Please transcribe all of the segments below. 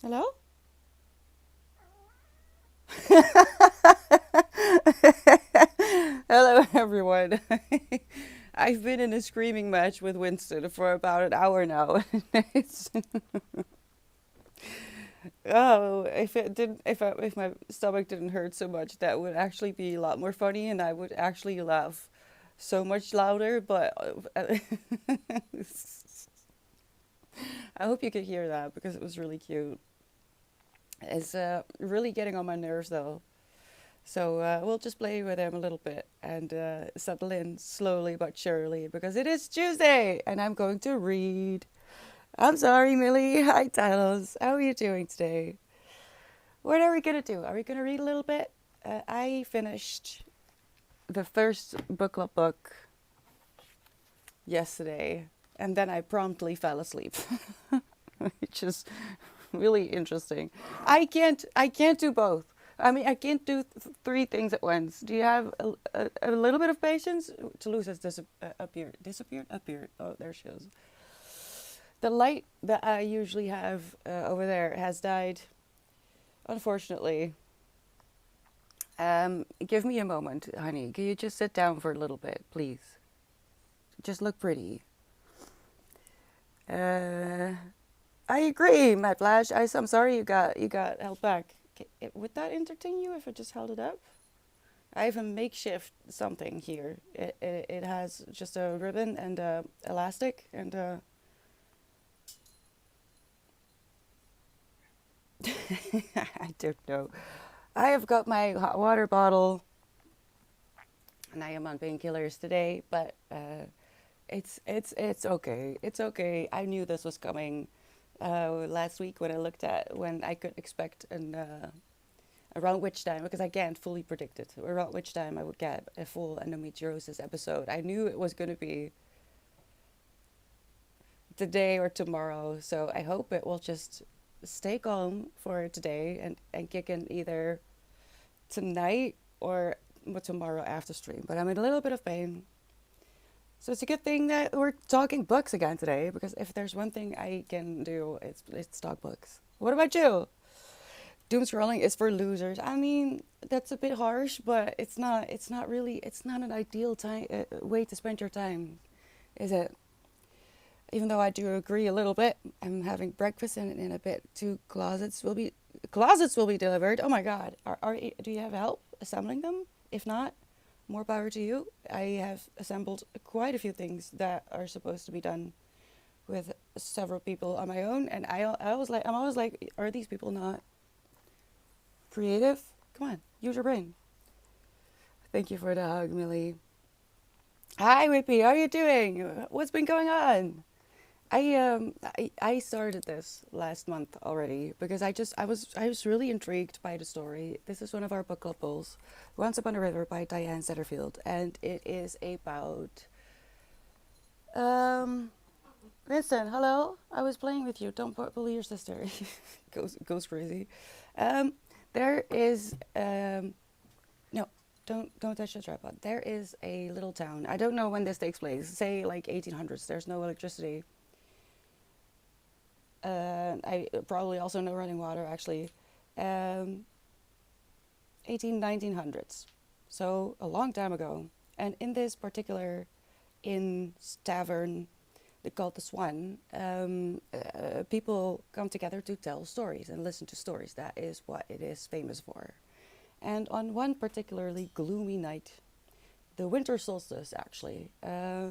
Hello? Hello, everyone. I've been in a screaming match with Winston for about an hour now. it's, oh, if my stomach didn't hurt so much, that would actually be a lot more funny, and I would actually laugh so much louder. But I hope you could hear that because it was really cute. It's really getting on my nerves though. So we'll just play with him a little bit and settle in slowly but surely because it is Tuesday and I'm going to read. I'm sorry, Millie. Hi, Tylos. How are you doing today? What are we going to do? Are we going to read a little bit? I finished the first book club book yesterday and then I promptly fell asleep, which is really interesting. I can't do both. I mean, I can't do three things at once. Do you have a little bit of patience? Toulouse has appeared. Disappeared? Appeared. Oh, there she is. The light that I usually have over there has died, unfortunately. Give me a moment, honey. Can you just sit down for a little bit, please? Just look pretty. Uh, I agree, my Flash. I'm sorry you got held back. Would that entertain you if I just held it up? I have a makeshift something here. It has just a ribbon and a elastic and I don't know. I have got my hot water bottle and I am on painkillers today, but it's okay. It's okay. I knew this was coming last week when I looked at when I could expect an around which time, because I can't fully predict it, around which time I would get a full endometriosis episode. I knew it was going to be today or tomorrow, so I hope it will just stay calm for today and kick in either tonight or tomorrow after stream. But I'm in a little bit of pain. So it's a good thing that we're talking books again today, because if there's one thing I can do, it's talk books. What about you? Doom scrolling is for losers. I mean, that's a bit harsh, but it's not really it's not an ideal time way to spend your time, is it? Even though I do agree a little bit. I'm having breakfast and in a bit two closets will be delivered. Oh my god. Do you have help assembling them? If not, more power to you. I have assembled quite a few things that are supposed to be done with several people on my own, and I'm always like, are these people not creative? Come on, use your brain. Thank you for the hug, Millie. Hi, Whippy. How are you doing? What's been going on? I started this last month already because I was really intrigued by the story. This is one of our book club polls, Once Upon a River by Diane Setterfield, and it is about um. Vincent, hello. I was playing with you. Don't bully your sister. goes crazy. Um, there is no, don't touch the tripod. There is a little town. I don't know when this takes place. Say like 1800s. There's no electricity. I probably also no running water actually. Um, 1900s. So a long time ago. And in this particular inn tavern called the Swan, people come together to tell stories and listen to stories. That is what it is famous for. And on one particularly gloomy night, the winter solstice actually,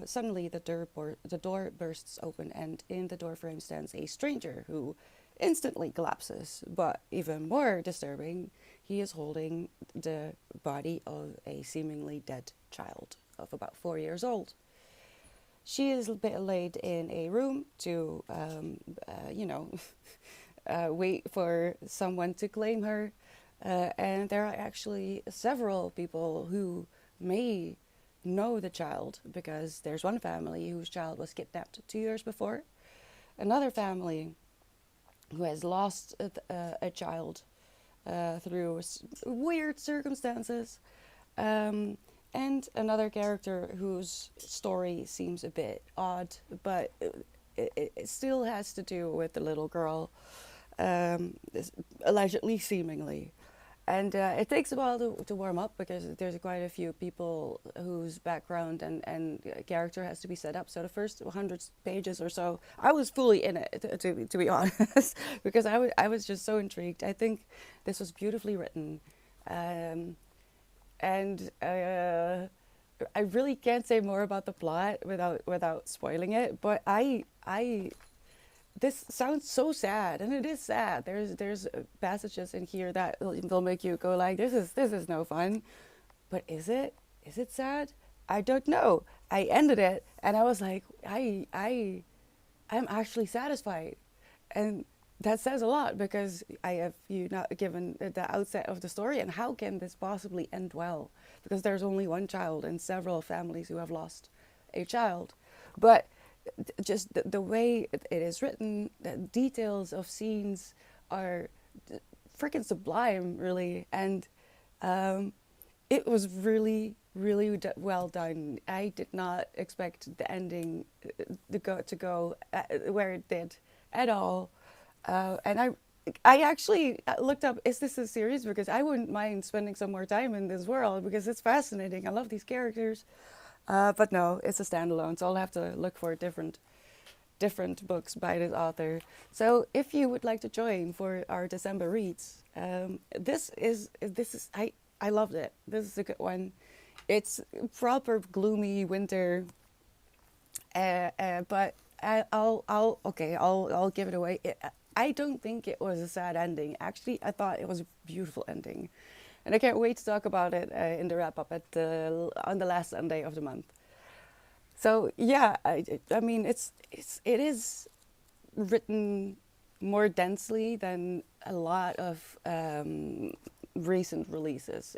suddenly the door bursts open and in the doorframe stands a stranger who instantly collapses. But even more disturbing, he is holding the body of a seemingly dead child of about 4 years old. She is laid in a room to, you know, wait for someone to claim her. And there are actually several people who may know the child because there's one family whose child was kidnapped 2 years before, another family who has lost a child through weird circumstances, um, and another character whose story seems a bit odd, but it still has to do with the little girl allegedly, seemingly. And it takes a while to warm up because there's quite a few people whose background and character has to be set up. So the first 100 pages or so, I was fully in it, to be honest, because I was just so intrigued. I think this was beautifully written. Um, and I really can't say more about the plot without spoiling it, but I this sounds so sad, and it is sad. There's passages in here that will make you go like, this is no fun. But is it? Is it sad? I don't know. I ended it, and I was like, I'm actually satisfied, and that says a lot because I have you not given the outset of the story, and how can this possibly end well? Because there's only one child and several families who have lost a child, but just the way it is written, the details of scenes are freaking sublime, really, and um, it was really, really well done. I did not expect the ending to go where it did at all, and I actually looked up, is this a series? Because I wouldn't mind spending some more time in this world because it's fascinating. I love these characters. But no, it's a standalone, so I'll have to look for different books by this author. So if you would like to join for our December reads, this is I loved it. This is a good one. It's proper gloomy winter, but I'll give it away. I don't think it was a sad ending. Actually, I thought it was a beautiful ending, and I can't wait to talk about it in the wrap up on the last Sunday of the month. So yeah, I mean it is written more densely than a lot of recent releases.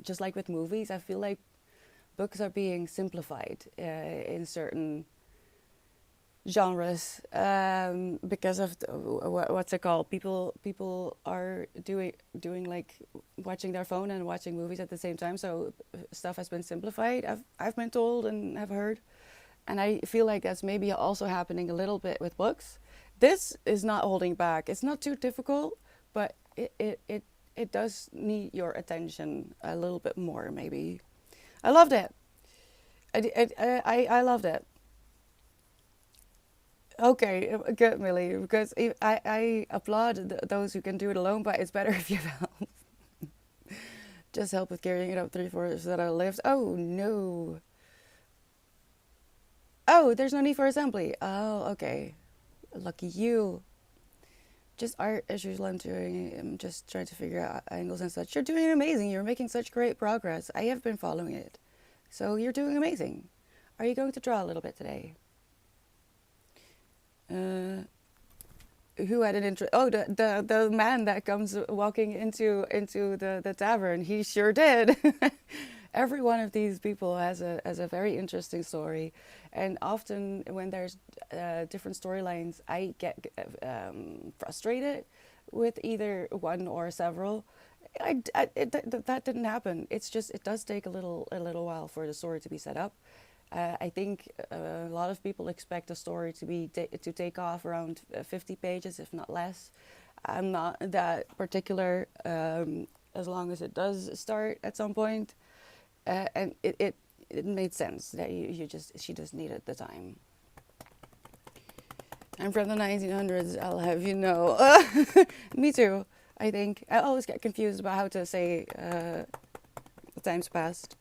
Just like with movies, I feel like books are being simplified in certain genres because of what's it called? People are doing like watching their phone and watching movies at the same time. So stuff has been simplified. I've been told and have heard, and I feel like that's maybe also happening a little bit with books. This is not holding back. It's not too difficult, but it does need your attention a little bit more. Maybe I loved it. I loved it. Okay, good, Millie, because I applaud those who can do it alone, but it's better if you help. Just help with carrying it up 3/4 so that I lift. Oh, no. Oh, there's no need for assembly. Oh, okay. Lucky you. Just art issues I'm doing. I'm just trying to figure out angles and such. You're doing amazing. You're making such great progress. I have been following it. So you're doing amazing. Are you going to draw a little bit today? Uh, who had an interest? Oh, the man that comes walking into the tavern. He sure did. Every one of these people has a very interesting story, and often when there's different storylines, I get frustrated with either one or several. That didn't happen. It's just it does take a little while for the story to be set up. I think a lot of people expect a story to take off around 50 pages, if not less. I'm not that particular, as long as it does start at some point, and it made sense that she just needed the time. I'm from the 1900s. I'll have you know. Me too. I think I always get confused about how to say the times past.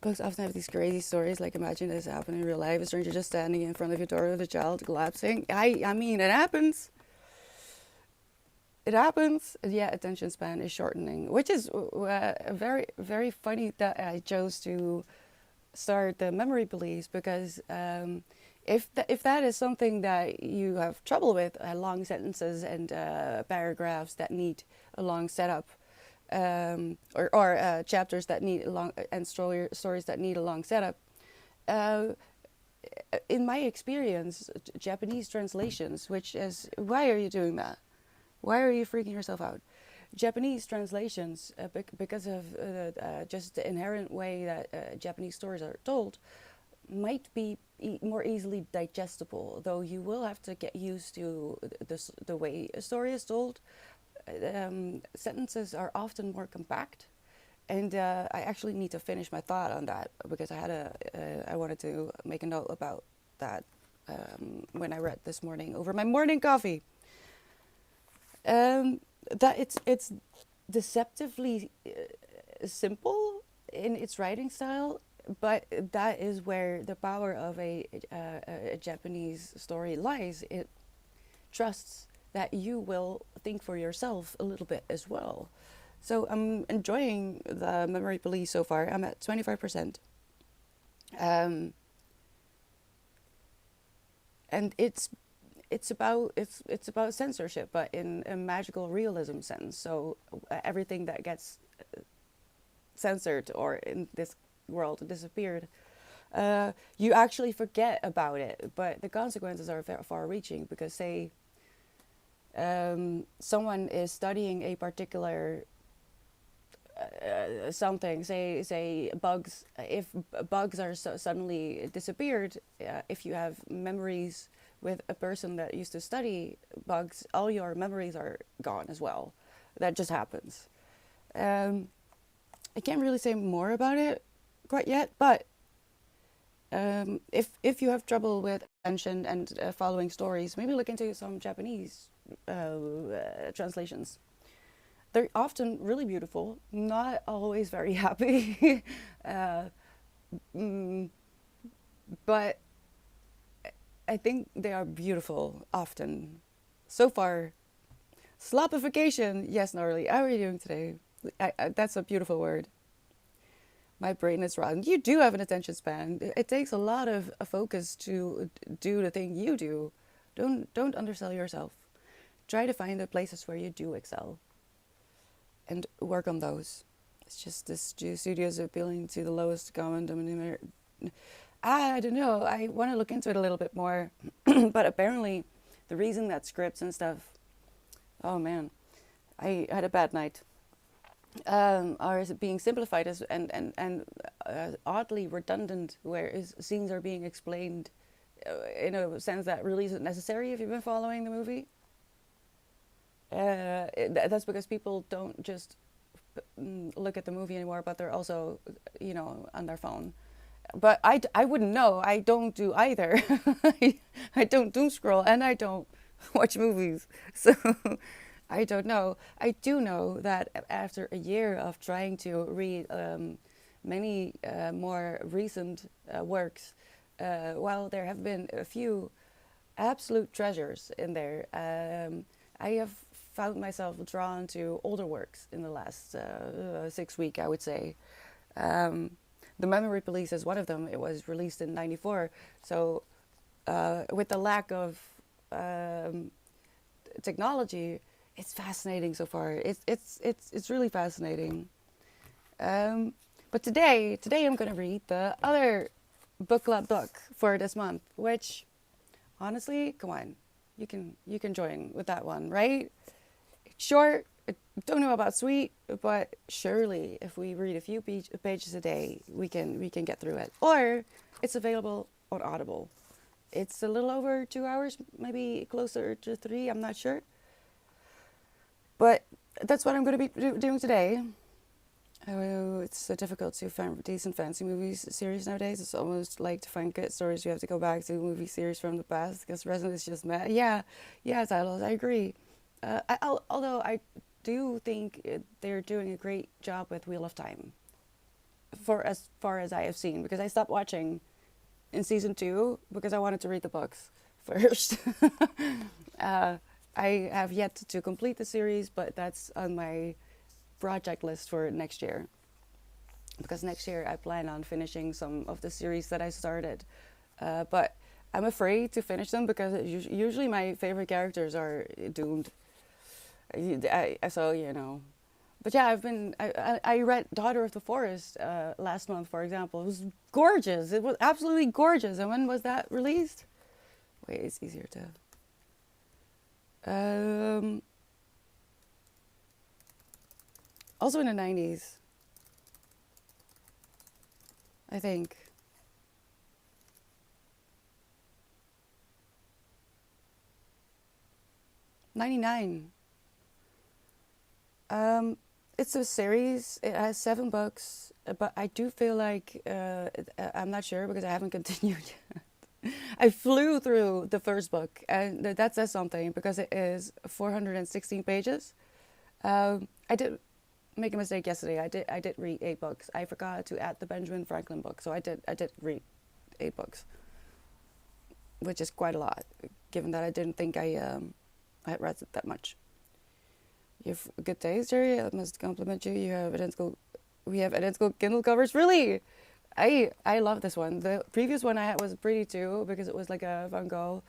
Books often have these crazy stories, like imagine this happened in real life, a stranger just standing in front of your door with a child collapsing. I mean, it happens. It happens. Yeah, attention span is shortening, which is very, very funny that I chose to start the memory police because if that is something that you have trouble with, long sentences and paragraphs that need a long setup, or chapters that need a long and stories that need a long setup. Uh, in my experience, Japanese translations, which is why are you doing that? Why are you freaking yourself out? Japanese translations, because of just the inherent way that Japanese stories are told, might be more easily digestible, though you will have to get used to the way a story is told. Sentences are often more compact, and I actually need to finish my thought on that because I wanted to make a note about that when I read this morning over my morning coffee. That it's deceptively simple in its writing style, but that is where the power of a Japanese story lies. It trusts that you will think for yourself a little bit as well. So I'm enjoying the memory police so far. I'm at 25%. Um, and it's about censorship, but in a magical realism sense. So everything that gets censored or in this world disappeared, you actually forget about it. But the consequences are far-reaching because, say, someone is studying a particular something, say bugs. If bugs are suddenly disappeared, if you have memories with a person that used to study bugs, all your memories are gone as well. That just happens. I can't really say more about it quite yet, but if you have trouble with attention and following stories, maybe look into some Japanese translations. They're often really beautiful, not always very happy, uh, mm, but I think they are beautiful often. So far, slopification. Yes, Norley, how are you doing today? That's a beautiful word. My brain is rotten. You do have an attention span. It takes a lot of focus to do the thing you do. Don't undersell yourself. Try to find the places where you do excel and work on those. It's just this studio is appealing to the lowest common denominator. I don't know. I want to look into it a little bit more. But apparently, the reason that scripts and stuff, oh man, I had a bad night, are being simplified as and oddly redundant, whereas scenes are being explained in a sense that really isn't necessary if you've been following the movie. That's because people don't just look at the movie anymore, but they're also, on their phone. But I wouldn't know. I don't do either. I don't doom scroll and I don't watch movies. So I don't know. I do know that after a year of trying to read many more recent works, while there have been a few absolute treasures in there, I have found myself drawn to older works in the last 6 weeks, I would say. The Memory Police is one of them. It was released in '94. So with the lack of technology, it's fascinating so far. It's really fascinating. But today I'm going to read the other book club book for this month, which honestly, come on, you can join with that one, right? Short. I don't know about sweet, but surely if we read a few pages a day, we can get through it. Or it's available on Audible. It's a little over 2 hours, maybe closer to 3. I'm not sure. But that's what I'm going to be doing today. Oh, it's so difficult to find decent fancy movies series nowadays. It's almost like to find good stories, you have to go back to movie series from the past because the rest of it's just mad. Yeah, titles. I agree. Although I do think they're doing a great job with Wheel of Time, for as far as I have seen, because I stopped watching in season 2 because I wanted to read the books first. I have yet to complete the series, but that's on my project list for next year. Because next year I plan on finishing some of the series that I started. But I'm afraid to finish them because usually my favorite characters are doomed. So. But yeah, I read Daughter of the Forest last month, for example. It was gorgeous. It was absolutely gorgeous. And when was that released? Wait, it's easier to... Also in the 90s, I think. $99. Um, it's a series. It has 7 books, but I do feel like I'm not sure because I haven't continued yet. I flew through the first book, and that says something because it is 416 pages. I did make a mistake yesterday. I did read 8 books. I forgot to add the Benjamin Franklin book, so I did read 8 books, which is quite a lot, given that I didn't think I had read it that much. You have good taste, Jerry. I must compliment you. You have identical. We have identical Kindle covers. Really, I love this one. The previous one I had was pretty too because it was like a Van Gogh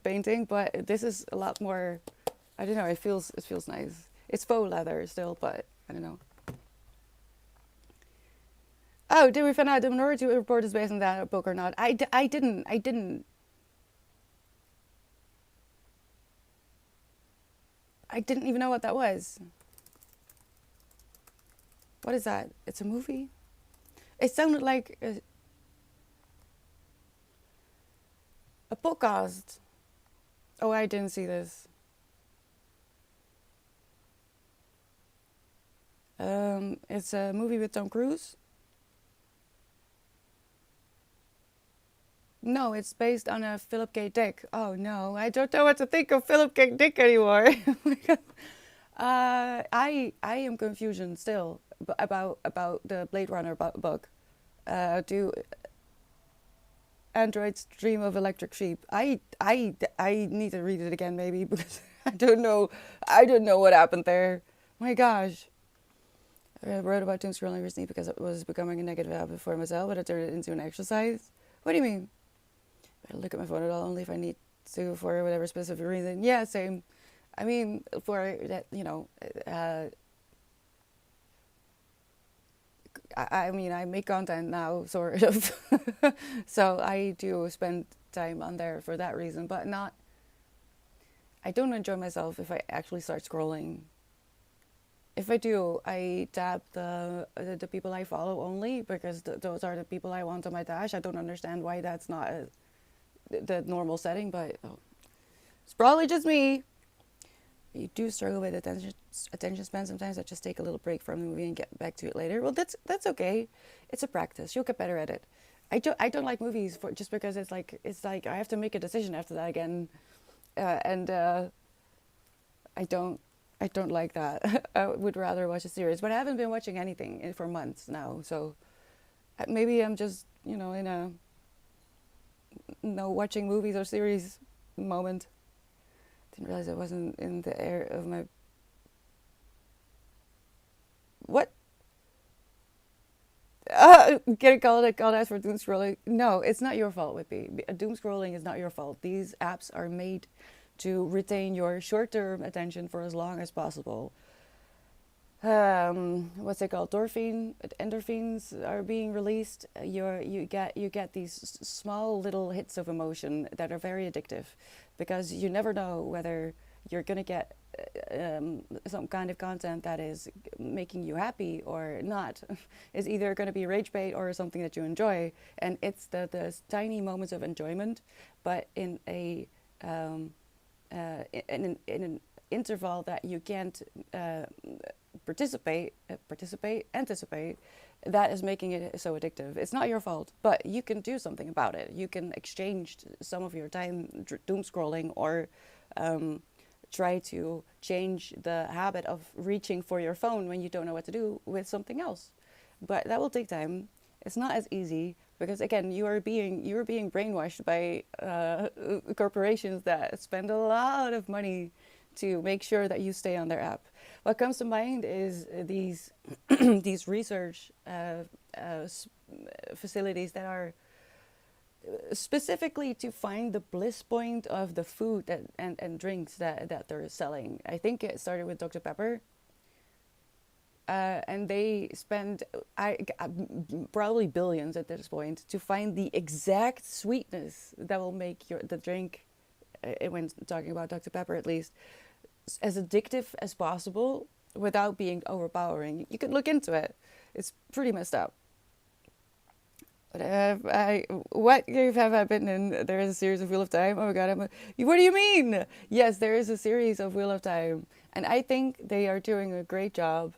painting, but this is a lot more. I don't know. It feels nice. It's faux leather still, but I don't know. Oh, did we find out the Minority Report is based on that book or not? I didn't even know what that was. What is that? It's a movie. It sounded like a podcast. Oh, I didn't see this. It's a movie with Tom Cruise. No, it's based on a Philip K. Dick. Oh no, I don't know what to think of Philip K. Dick anymore. I am confusion still about the Blade Runner book. Do androids dream of electric sheep? I need to read it again maybe because I don't know what happened there. My gosh. I wrote about doom scrolling recently because it was becoming a negative habit for myself, but I turned it into an exercise. What do you mean? I look at my phone at all only if I need to for whatever specific reason. Yeah, same. I mean, for that, I mean, I make content now, sort of. So I do spend time on there for that reason, but not. I don't enjoy myself if I actually start scrolling. If I do, I tap the people I follow only because those are the people I want on my dash. I don't understand why that's not the normal setting, but it's probably just me. You do struggle with attention span sometimes. I just take a little break from the movie and get back to it later. Well, that's okay. It's a practice. You'll get better at it. I don't like movies for just because it's like I have to make a decision after that again, and I don't I don't like that. I would rather watch a series, but I haven't been watching anything for months now. So maybe I'm just in a no watching movies or series moment. Didn't realize I wasn't in the air of my what getting called out for doom scrolling. No, it's not your fault, Whippy. Doom scrolling is not your fault. These apps are made to retain your short-term attention for as long as possible. What's it called? Endorphins are being released. You get these small little hits of emotion that are very addictive, because you never know whether you're gonna get some kind of content that is making you happy or not. Is either going to be rage bait or something that you enjoy, and it's the tiny moments of enjoyment, but in a in an interval that you can't anticipate, that is making it so addictive. It's not your fault, but you can do something about it. You can exchange some of your time doom scrolling, or try to change the habit of reaching for your phone when you don't know what to do with something else. But that will take time. It's not as easy because, again, you are being brainwashed by corporations that spend a lot of money to make sure that you stay on their app. What comes to mind is these these research facilities that are specifically to find the bliss point of the food and drinks that they're selling. I think it started with Dr. Pepper, and they spend probably billions at this point to find the exact sweetness that will make the drink, when talking about Dr. Pepper at least, as addictive as possible without being overpowering. You could look into it. It's pretty messed up. What cave have I been in? There is a series of Wheel of Time. Oh my god, what do you mean? Yes, there is a series of Wheel of Time, and I think they are doing a great job.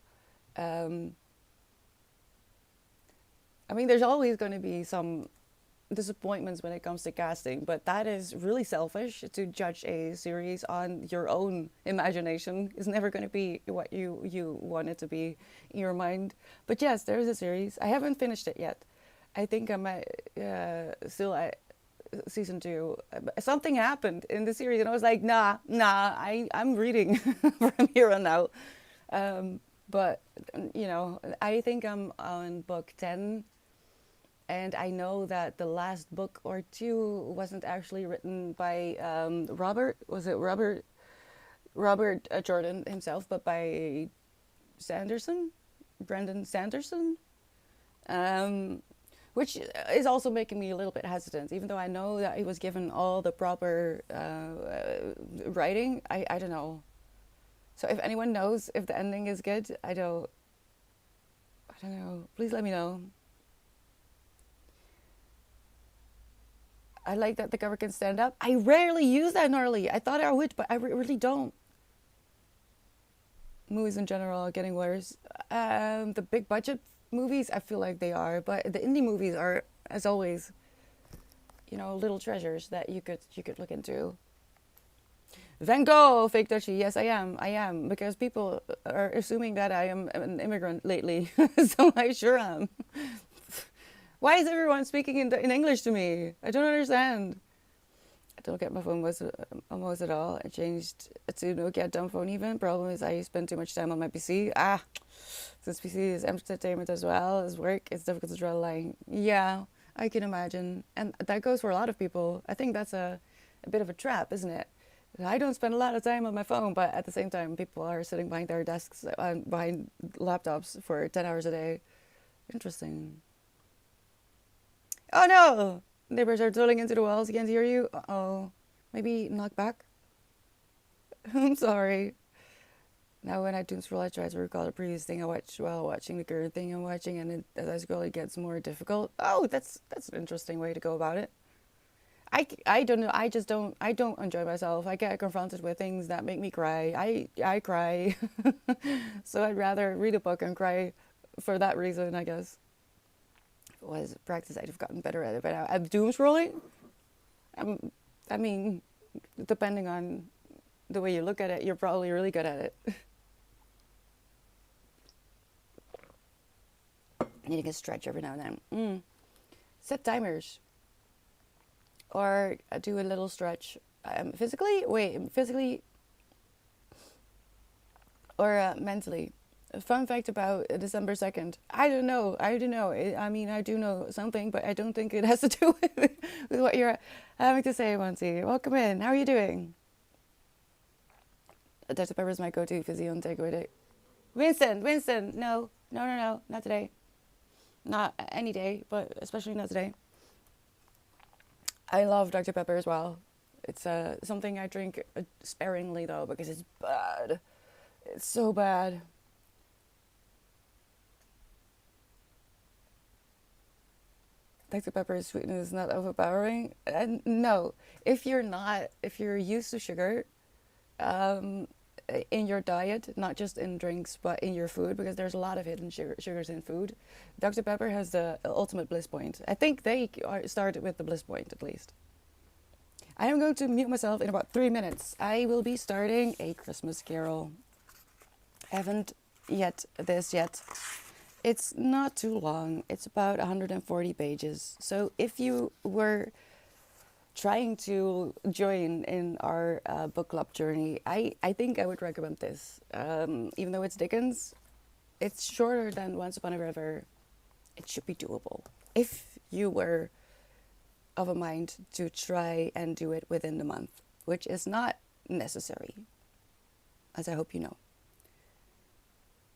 Um, I mean, there's always going to be some disappointments when it comes to casting, but that is really selfish to judge a series on your own imagination. It's never going to be what you want it to be in your mind. But yes, there is a series. I haven't finished it yet. I think I'm still at season two. Something happened in the series, and I was like, nah, I'm reading from here on out. Um, but I think I'm on book 10, and I know that the last book or two wasn't actually written by Robert. Was it Robert Jordan himself, but by Sanderson, Brandon Sanderson, um, which is also making me a little bit hesitant. Even though I know that he was given all the proper writing, I don't know. So if anyone knows if the ending is good, I don't know. Please let me know. I like that the cover can stand up. I rarely use that normally. I thought I would, but I really don't. Movies in general are getting worse. The big budget movies, I feel like they are, but the indie movies are, as always, little treasures that you could look into. Van Gogh, fake Dutchie. Yes, I am, because people are assuming that I am an immigrant lately, so I sure am. Why is everyone speaking in English to me? I don't understand. I don't get my phone almost at all. I changed to Nokia dumb phone even. Problem is I spend too much time on my PC. Since PC is entertainment as well as work, it's difficult to draw the line. Yeah, I can imagine. And that goes for a lot of people. I think that's a bit of a trap, isn't it? I don't spend a lot of time on my phone, but at the same time, people are sitting behind their desks, behind laptops for 10 hours a day. Interesting. Oh no! Neighbors are drilling into the walls. Can't hear you. Uh-oh. Maybe knock back? I'm sorry. Now when I doom scroll, I try to recall the previous thing I watched while watching the current thing I'm watching, and as I scroll, it gets more difficult. Oh, that's an interesting way to go about it. I don't know. I don't enjoy myself. I get confronted with things that make me cry. I cry. So I'd rather read a book and cry for that reason, I guess. If it was practice, I'd have gotten better at it. But I'm doom scrolling. I mean, depending on the way you look at it, you're probably really good at it. Needing a stretch every now and then. Set timers. Or do a little stretch. Physically or mentally. A fun fact about December 2nd. I don't know. I mean, I do know something, but I don't think it has to do with what you're having to say, Monty. Welcome in. How are you doing? Dr. Pepper is my go-to fizzy on takeaway day. Winston. No, not today. Not any day, but especially not today. I love Dr. Pepper as well. It's something I drink sparingly though, because it's bad. It's so bad. Dr. Pepper's sweetness is not overpowering. And no, if you're used to sugar, um, in your diet, not just in drinks, but in your food, because there's a lot of hidden sugars in food. Dr. Pepper has the ultimate bliss point. I think they started with the bliss point, at least. I am going to mute myself in about 3 minutes. I will be starting A Christmas Carol. Haven't yet this yet. It's not too long. It's about 140 pages. So if you were trying to join in our book club journey, I think I would recommend this. Even though it's Dickens, it's shorter than Once Upon a River. It should be doable. If you were of a mind to try and do it within the month, which is not necessary, as I hope you know.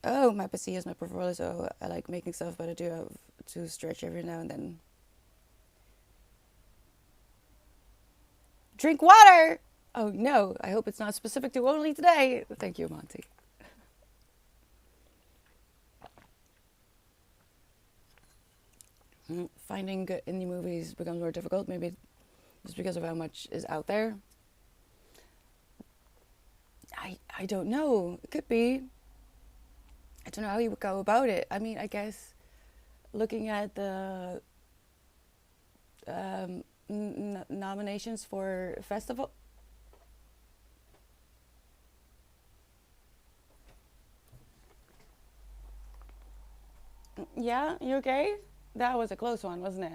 Oh, my PC is my portfolio, so I like making stuff, but I do have to stretch every now and then. Drink water! Oh no, I hope it's not specific to only today. Thank you, Monty. Finding good indie movies becomes more difficult, maybe just because of how much is out there. I don't know. It could be. I don't know how you would go about it. I mean, I guess looking at the nominations for festival. Yeah, you okay? That was a close one, wasn't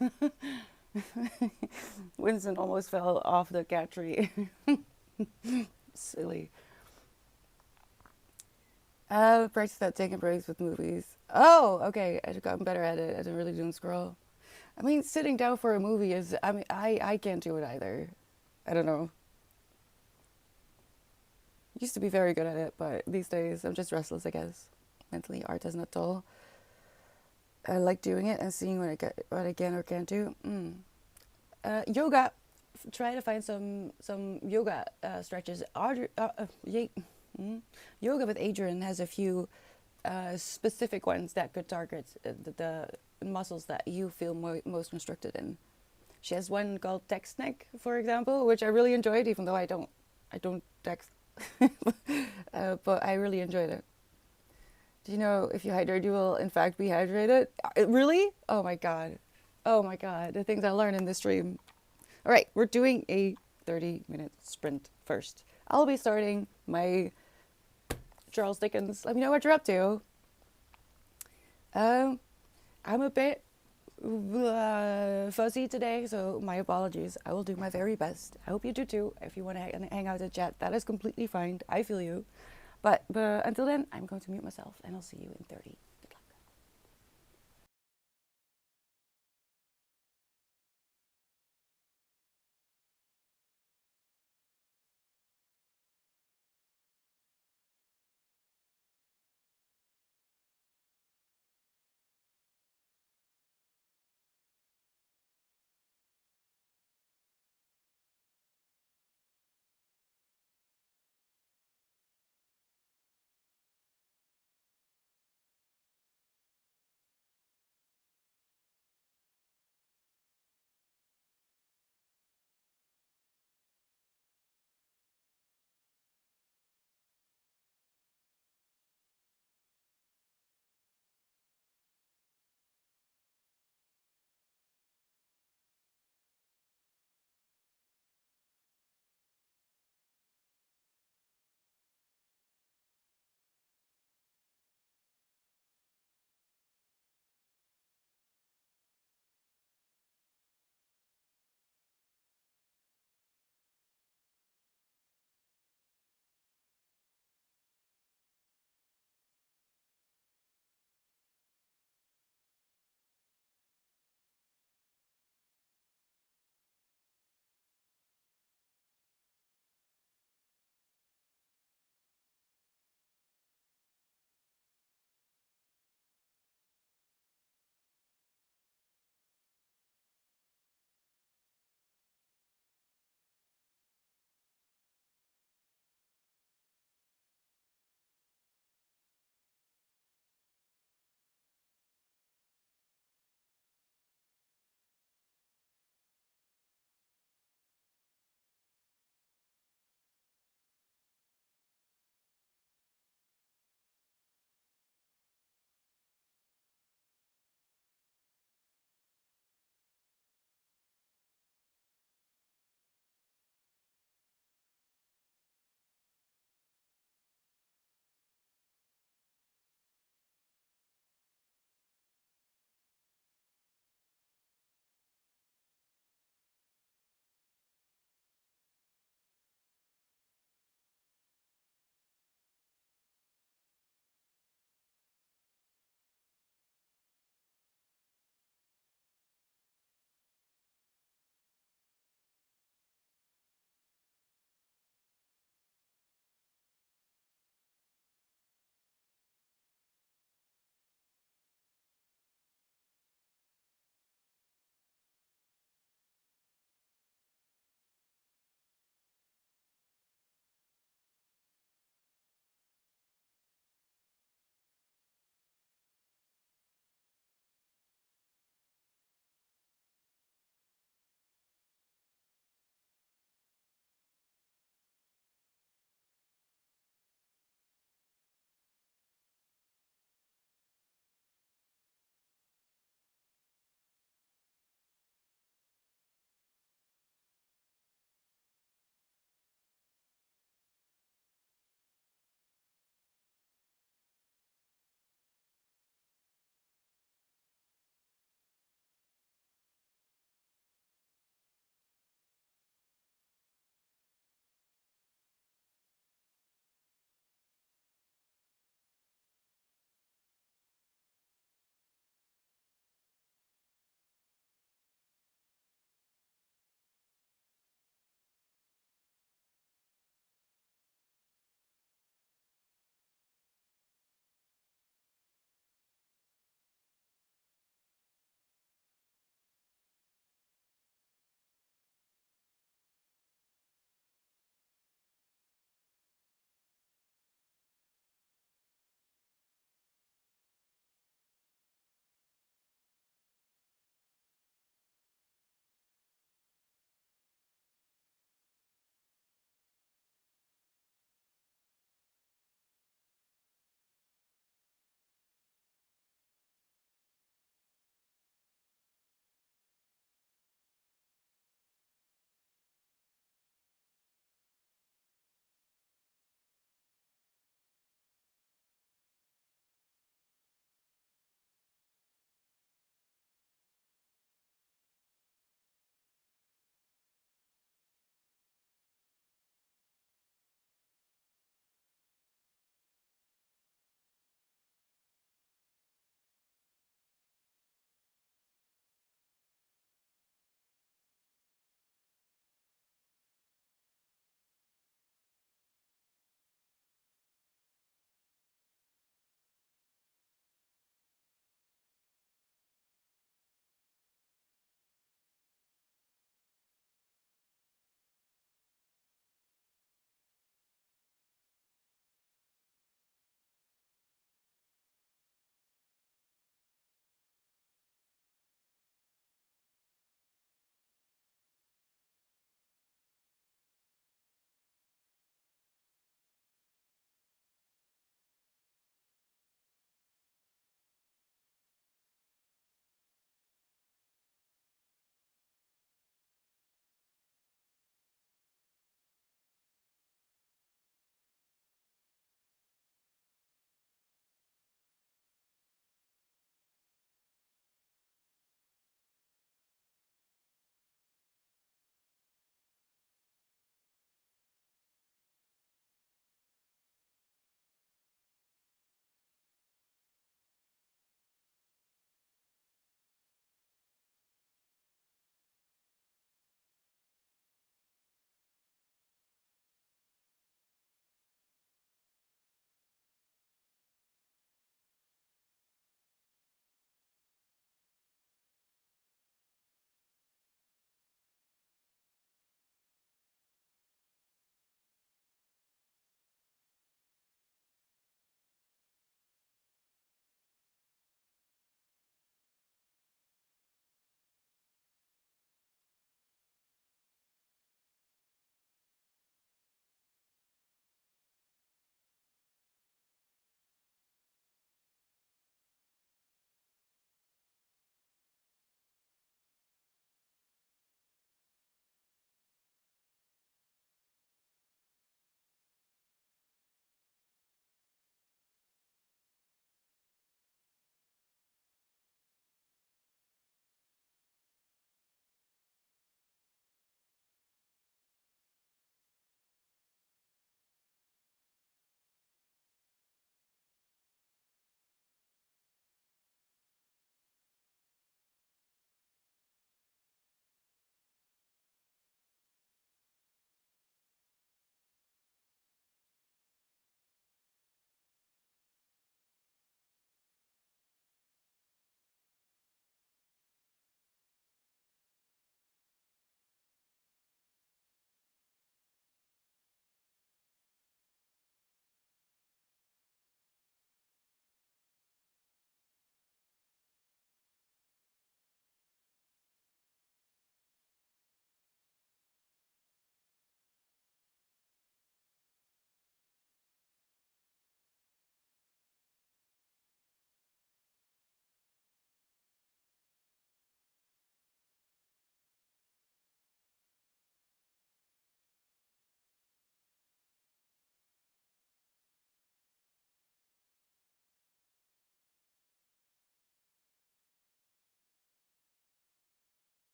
it? Winston almost fell off the cat tree. Silly. Practice that taking breaks with movies. Oh, okay. I've gotten better at it. I didn't really doom scroll. I mean, sitting down for a movie is. I mean, I can't do it either. I don't know. Used to be very good at it, but these days I'm just restless. I guess mentally, art has not toll. I like doing it and seeing what I can or can't do. Yoga. Try to find some yoga stretches. Yoga with Adrian has a few specific ones that could target the muscles that you feel most constricted in. She has one called text neck, for example, which I really enjoyed, even though I don't text, but I really enjoyed it. Do you know if you hydrate, you will in fact be hydrated? Really? Oh my god. Oh my god. The things I learned in this stream. All right, we're doing a 30-minute sprint first. I'll be starting my Charles Dickens. Let me know what you're up to. Um, I'm a bit fuzzy today, so my apologies. I will do my very best. I hope you do too. If you want to hang out and chat, that is completely fine. I feel you. But until then, I'm going to mute myself, and I'll see you in 30.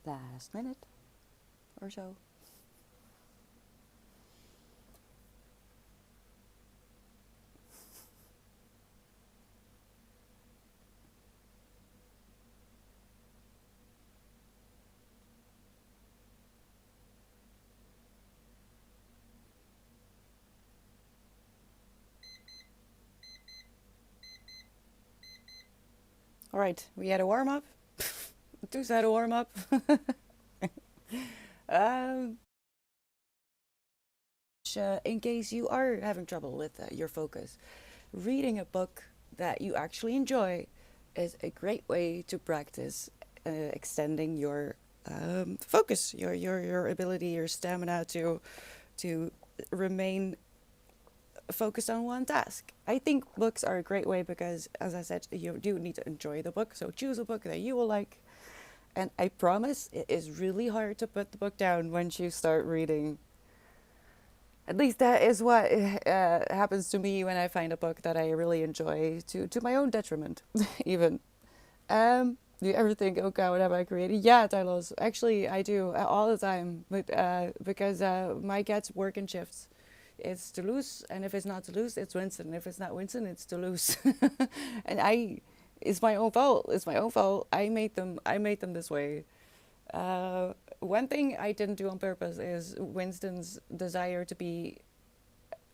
last minute or so. All right, we had a warm up. Does had a warm up. um, in case you are having trouble with your focus, reading a book that you actually enjoy is a great way to practice extending your focus, your ability, your stamina to remain focused on one task. I think books are a great way because, as I said, you do need to enjoy the book. So choose a book that you will like. And I promise it is really hard to put the book down once you start reading. At least that is what happens to me when I find a book that I really enjoy, to my own detriment, even. Do you ever think, oh God, what have I created? Yeah, Tylos. Actually, I do all the time, but because my cats work in shifts. It's Toulouse, and if it's not Toulouse, it's Winston. If it's not Winston, it's Toulouse. And it's my own fault. It's my own fault. I made them. I made them this way. One thing I didn't do on purpose is Winston's desire to be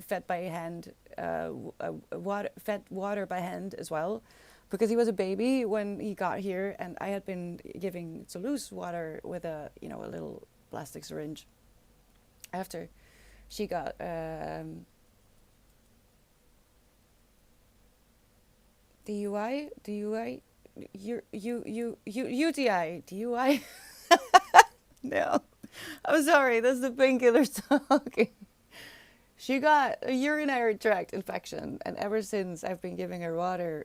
fed by hand, fed water by hand as well, because he was a baby when he got here, and I had been giving Toulouse water with a little plastic syringe. After she got DUI, UTI, DUI. No, I'm sorry. That's the painkillers talking. She got a urinary tract infection, and ever since I've been giving her water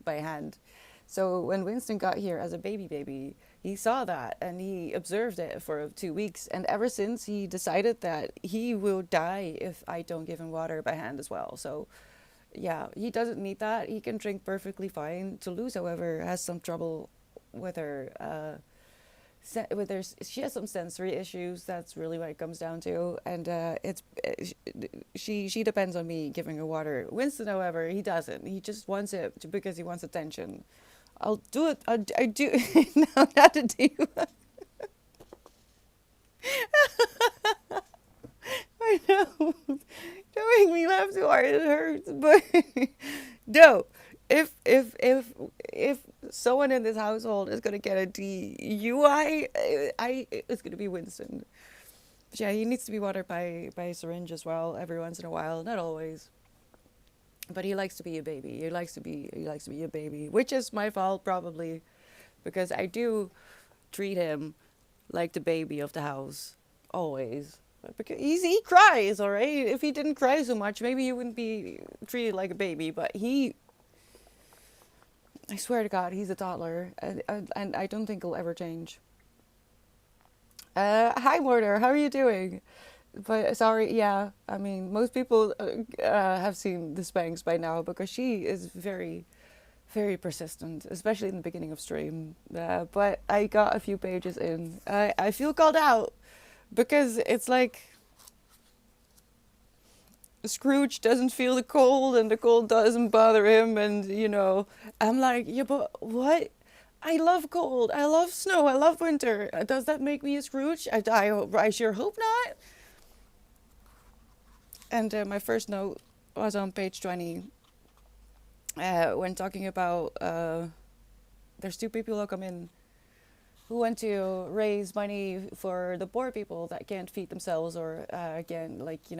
by hand. So when Winston got here as a baby, he saw that and he observed it for 2 weeks. And ever since, he decided that he will die if I don't give him water by hand as well. So yeah, he doesn't need that. He can drink perfectly fine. Toulouse, however, has some trouble with her. She has some sensory issues. That's really what it comes down to, and she depends on me giving her water. Winston, however, he doesn't. He just wants it because he wants attention. I'll do it. I do. No, not to do. I know. Don't make me laugh too hard. It hurts. But no, if someone in this household is gonna get a DUI, it's gonna be Winston. Yeah, he needs to be watered by syringe as well every once in a while. Not always. But he likes to be a baby. He likes to be a baby, which is my fault probably, because I do treat him like the baby of the house always. Because he cries, all right. If he didn't cry so much, maybe he wouldn't be treated like a baby. But I swear to God, he's a toddler, and I don't think he'll ever change. Hi, Mortar. How are you doing? But sorry, yeah. I mean, most people have seen the Spanx by now because she is very, very persistent, especially in the beginning of stream. But I got a few pages in. I feel called out because it's like Scrooge doesn't feel the cold and the cold doesn't bother him. And, I'm like, yeah, but what? I love cold. I love snow. I love winter. Does that make me a Scrooge? I sure hope not. And my first note was on page 20 when talking about there's two people who come in who want to raise money for the poor people that can't feed themselves or again, like, to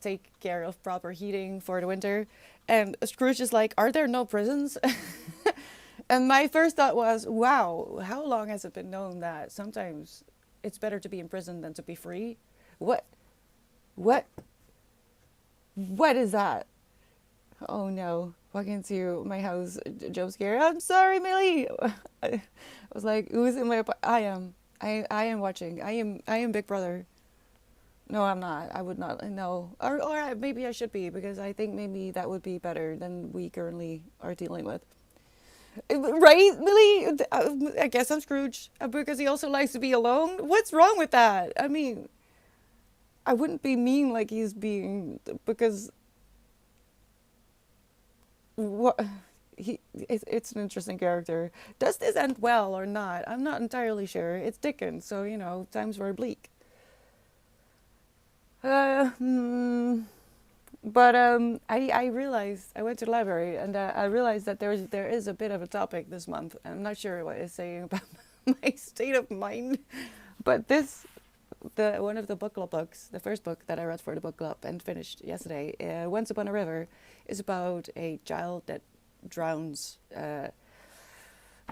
take care of proper heating for the winter. And Scrooge is like, are there no prisons? And my first thought was, wow, how long has it been known that sometimes it's better to be in prison than to be free? What? What? What is that? Oh no. Walk into my house, jump scare. I'm sorry, Millie. I was like, who's in my apartment? I am watching. I am Big Brother. No, I'm not. I would not. No. Or maybe I should be, because I think maybe that would be better than we currently are dealing with. Right, Millie? I guess I'm Scrooge because he also likes to be alone. What's wrong with that? I mean, I wouldn't be mean like he's being because what it's an interesting character. Does this end well or not? I'm not entirely sure. It's Dickens, so times were bleak. Uh, hmm, but I realized I went to the library and I realized that there is a bit of a topic this month. I'm not sure what it's saying about my state of mind, but the one of the book club books, the first book that I read for the book club and finished yesterday, Once Upon a River, is about a child that drowns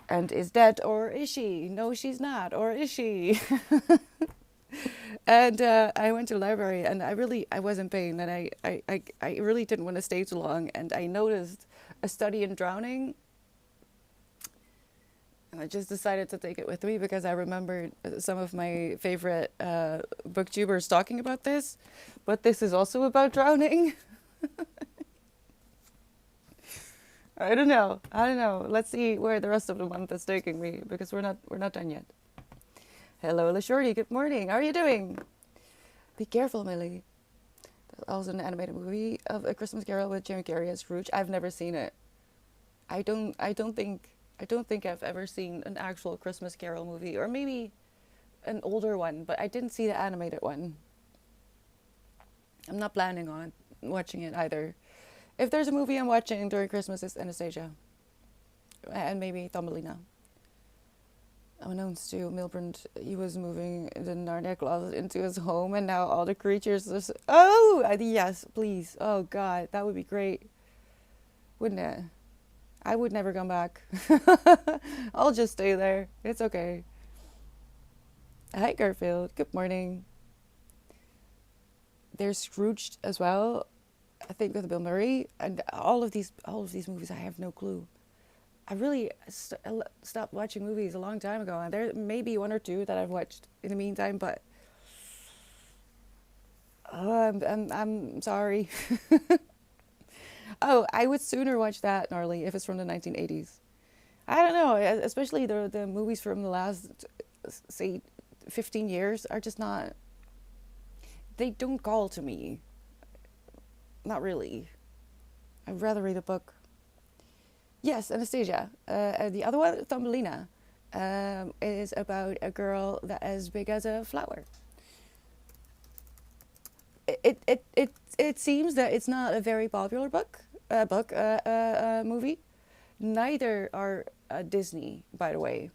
and is dead, or is she? No, she's not, or is she? And I went to the library, and I was in pain, and I really didn't want to stay too long, and I noticed a study in drowning, and I just decided to take it with me because I remembered some of my favorite booktubers talking about this, but this is also about drowning. I don't know. I don't know. Let's see where the rest of the month is taking me because we're not done yet. Hello, LaShorty. Good morning. How are you doing? Be careful, Millie. There's also an animated movie of A Christmas Carol with Jim Carrey as Scrooge. I've never seen it. I don't think I've ever seen an actual Christmas Carol movie, or maybe an older one, but I didn't see the animated one. I'm not planning on watching it either. If there's a movie I'm watching during Christmas, it's Anastasia, and maybe Thumbelina. Unbeknownst to Milbrand, he was moving the Narnia closet into his home, and now all the creatures just... Oh, yes, please. Oh, God, that would be great. Wouldn't it? I would never come back. I'll just stay there. It's okay. Hi, Garfield. Good morning. There's Scrooged as well. I think with Bill Murray, and all of these movies. I have no clue. I really stopped watching movies a long time ago, and there may be one or two that I've watched in the meantime. But I'm sorry. Oh, I would sooner watch that, gnarly, if it's from the 1980s. I don't know, especially the movies from the last, say, 15 years are just not. They don't call to me. Not really. I'd rather read a book. Yes, Anastasia. The other one, Thumbelina, is about a girl that is big as a flower. It seems that it's not a very popular movie. Neither are Disney, by the way.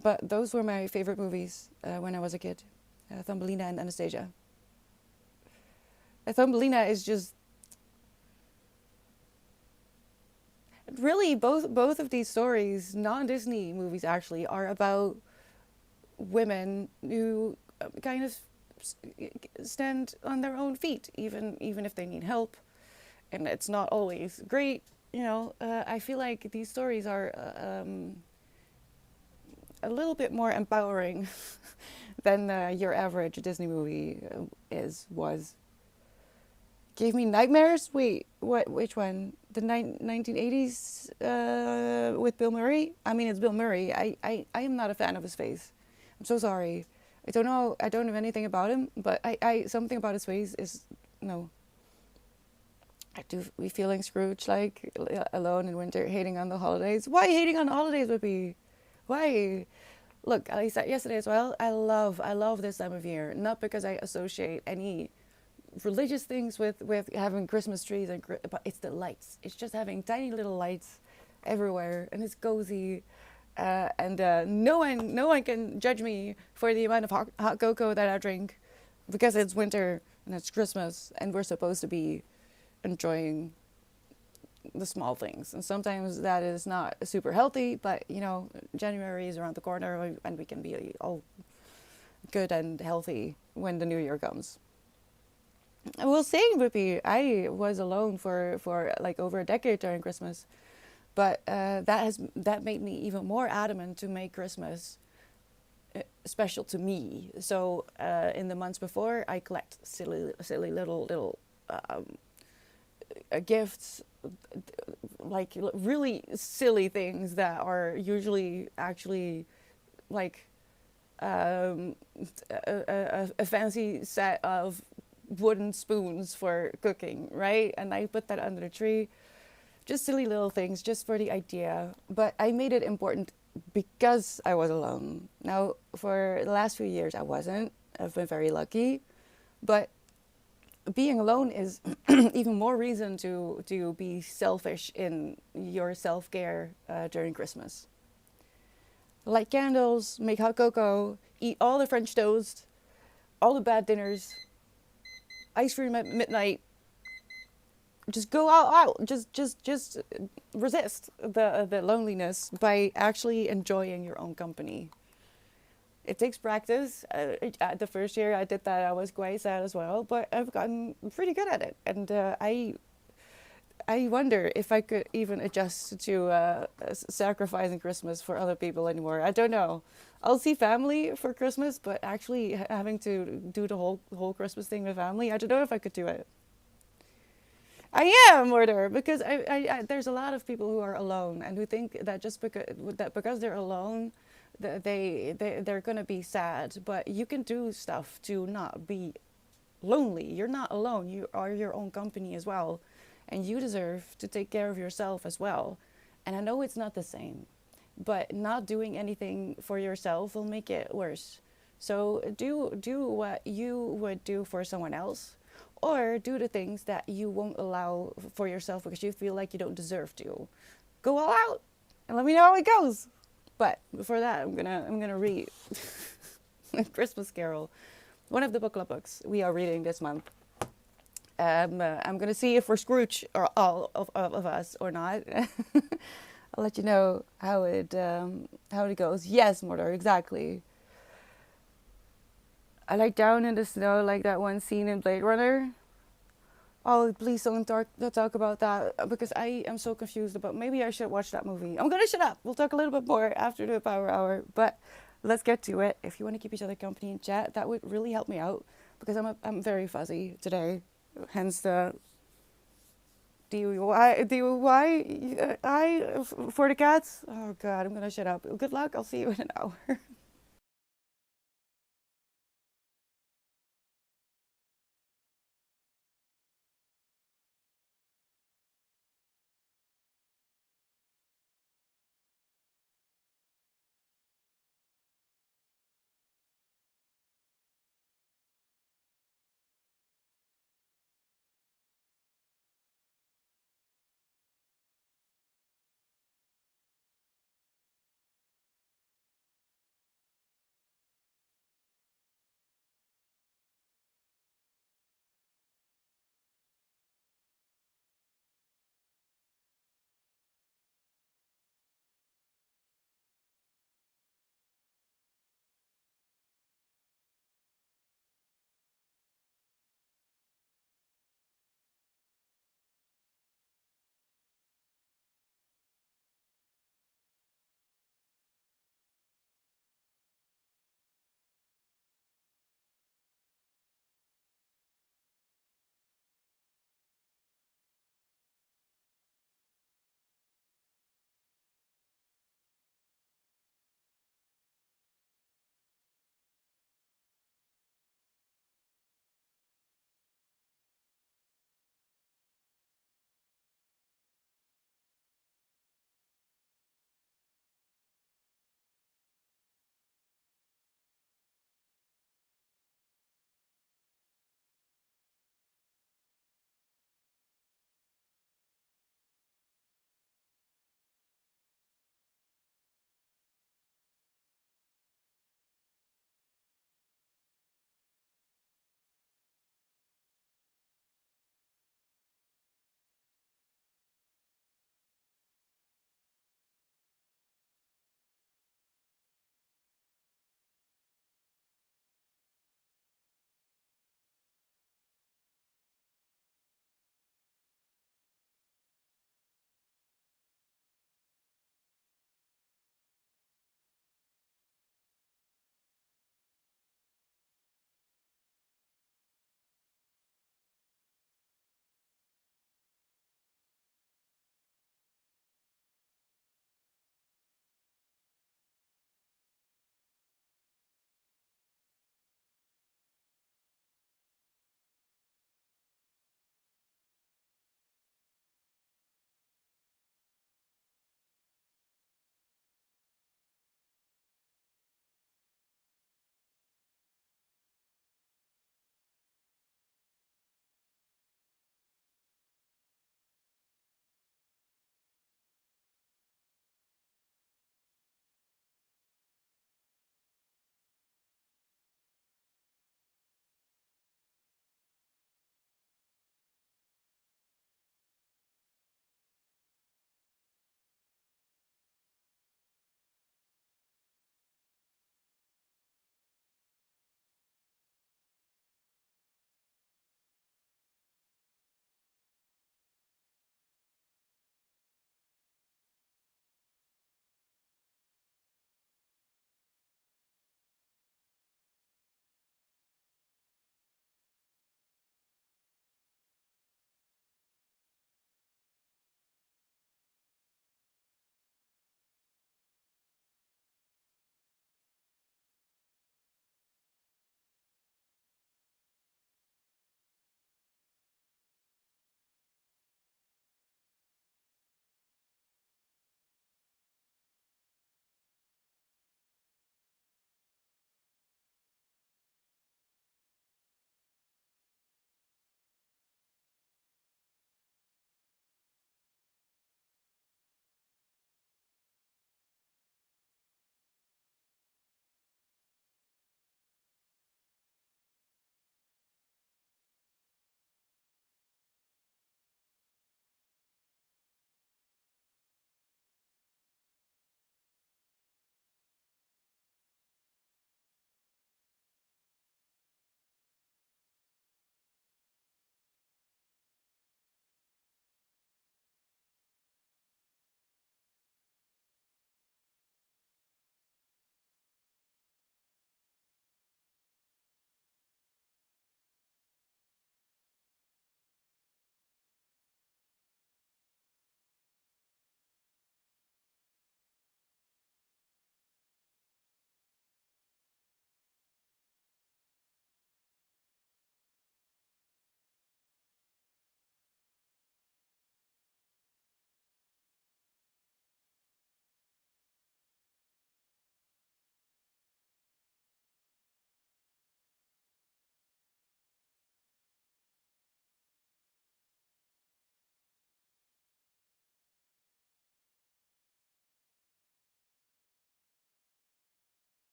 But those were my favorite movies when I was a kid. Thumbelina and Anastasia. Thumbelina is just really both of these stories, non-Disney movies actually, are about women who kind of stand on their own feet, even if they need help, and it's not always great. I feel like these stories are a little bit more empowering than your average Disney movie was. Gave me nightmares? Wait, what? Which one? The 1980s with Bill Murray? I mean, it's Bill Murray. I am not a fan of his face. I'm so sorry. I don't know. I don't know anything about him, but I something about his face is no. I do be feeling Scrooge, like alone in winter, hating on the holidays. Why hating on the holidays would be? Why? Look, I said yesterday as well. I love this time of year, not because I associate any religious things with having Christmas trees but it's the lights. It's just having tiny little lights everywhere, and it's cozy. And no one can judge me for the amount of hot cocoa that I drink, because it's winter and it's Christmas, and we're supposed to be enjoying the small things. And sometimes that is not super healthy, but January is around the corner, and we can be all good and healthy when the new year comes. Well, same, Whippy. I was alone for like over a decade during Christmas, but that made me even more adamant to make Christmas special to me. So in the months before, I collect silly little gifts like really silly things that are usually actually like um, a fancy set of wooden spoons for cooking, right? And I put that under the tree. Just silly little things, just for the idea. But I made it important because I was alone. Now, for the last few years, I wasn't. I've been very lucky. But being alone is even more reason to be selfish in your self care during Christmas. Light candles, make hot cocoa, eat all the French toast, all the bad dinners, ice cream at midnight. Just go out. Just resist the loneliness by actually enjoying your own company. It takes practice. The first year I did that, I was quite sad as well, but I've gotten pretty good at it, and I wonder if I could even adjust to sacrificing Christmas for other people anymore. I don't know. I'll see family for Christmas, but actually having to do the whole Christmas thing with family, I don't know if I could do it. I am order because there's a lot of people who are alone and who think that just because they're alone, they're gonna be sad. But you can do stuff to not be lonely. You're not alone. You are your own company as well, and you deserve to take care of yourself as well. And I know it's not the same, but not doing anything for yourself will make it worse. So do what you would do for someone else, or do the things that you won't allow for yourself because you feel like you don't deserve to. Go all out and let me know how it goes. But before that, I'm gonna read a Christmas Carol, one of the book club books we are reading this month. I'm gonna see if we're Scrooge or all of us or not. I'll let you know how it goes. Yes, Mordor, exactly. I like Down in the Snow, like that one scene in Blade Runner. Oh, please don't talk about that because I am so confused about. Maybe I should watch that movie. I'm gonna shut up. We'll talk a little bit more after the Power Hour, but let's get to it. If you want to keep each other company in chat, that would really help me out because I'm very fuzzy today. Hence the DUI for the cats. Oh God, I'm gonna shut up. Good luck. I'll see you in an hour.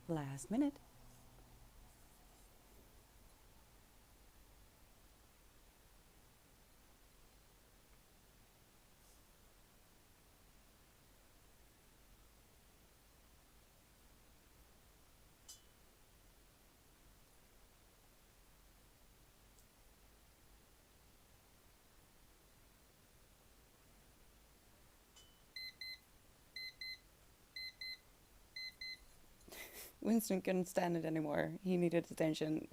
Last minute. Winston couldn't stand it anymore. He needed attention.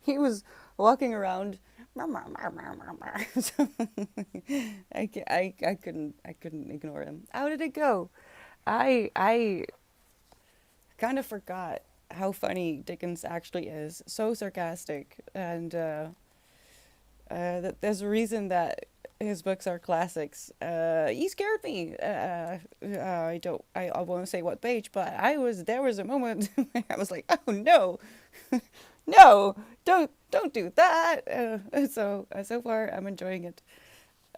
He was walking around. So I couldn't ignore him. How did it go? I kind of forgot how funny Dickens actually is. So sarcastic, and that there's a reason that his books are classics. He scared me. I don't. I won't say what page, but I was. There was a moment where I was like, "Oh no, no, don't do that." So far, I'm enjoying it.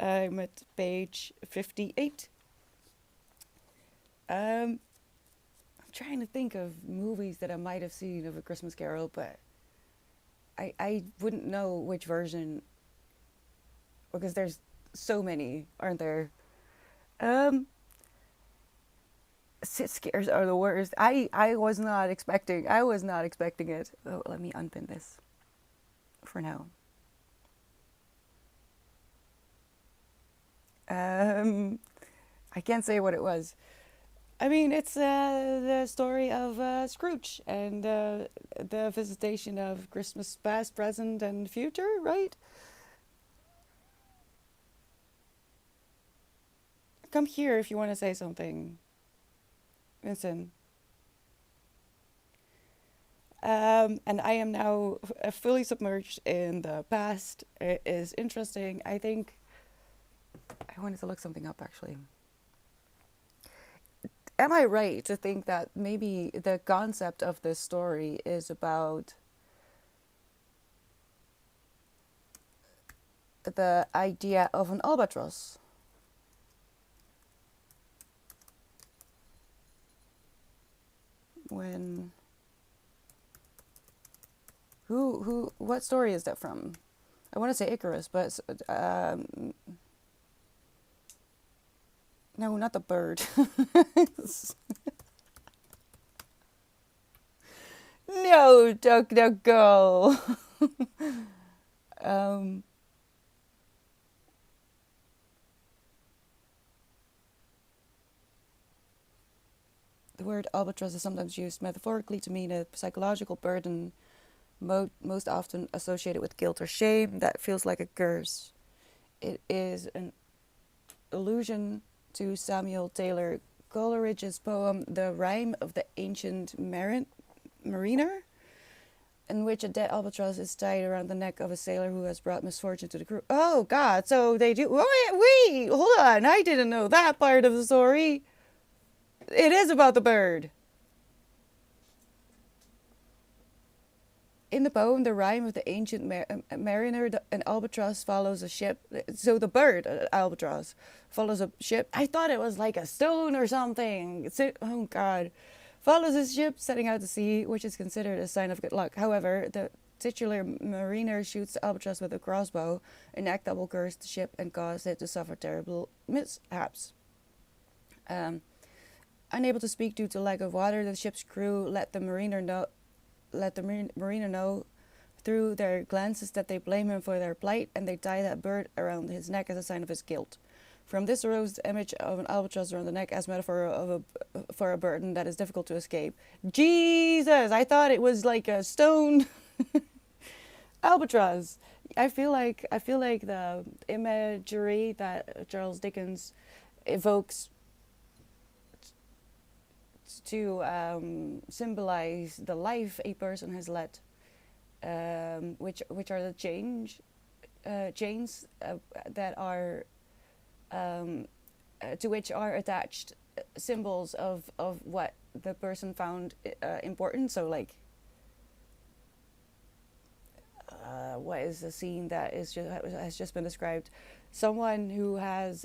I'm at page 58. I'm trying to think of movies that I might have seen of A Christmas Carol, but I wouldn't know which version because there's so many, aren't there? Um, Sit scares are the worst. I was not expecting it. Oh, let me unpin this for now. Um, I can't say what it was. I mean, it's the story of Scrooge and the visitation of Christmas past, present, and future, right? Come here if you want to say something, Vincent. And I am now fully submerged in the past. It is interesting. I think I wanted to look something up actually. Am I right to think that maybe the concept of this story is about the idea of an albatross? When what story is that from? I want to say Icarus, but no, not the bird. No, duck, duck, go. um, the word albatross is sometimes used metaphorically to mean a psychological burden, most often associated with guilt or shame that feels like a curse. It is an allusion to Samuel Taylor Coleridge's poem "The Rime of the Ancient Mariner," in which a dead albatross is tied around the neck of a sailor who has brought misfortune to the crew. Oh God! So they do. Wait, hold on! I didn't know that part of the story. It is about the bird. In the poem, the rime of the ancient mariner, an albatross follows a ship. So the bird, albatross, follows a ship. I thought it was like a stone or something. Oh God. Follows his ship setting out to sea, which is considered a sign of good luck. However, the titular mariner shoots the albatross with a crossbow, an act that will curse the ship and cause it to suffer terrible mishaps. Um, Unable to speak due to lack of water, the ship's crew let the mariner know through their glances that they blame him for their plight, and they tie that bird around his neck as a sign of his guilt. From this arose the image of an albatross around the neck as metaphor for a burden that is difficult to escape. Jesus, I thought it was like a stone albatross. I feel like the imagery that Charles Dickens evokes to symbolize the life a person has led, which are the chains that are to which are attached symbols of what the person found important. So like, what is the scene that has just been described? Someone who has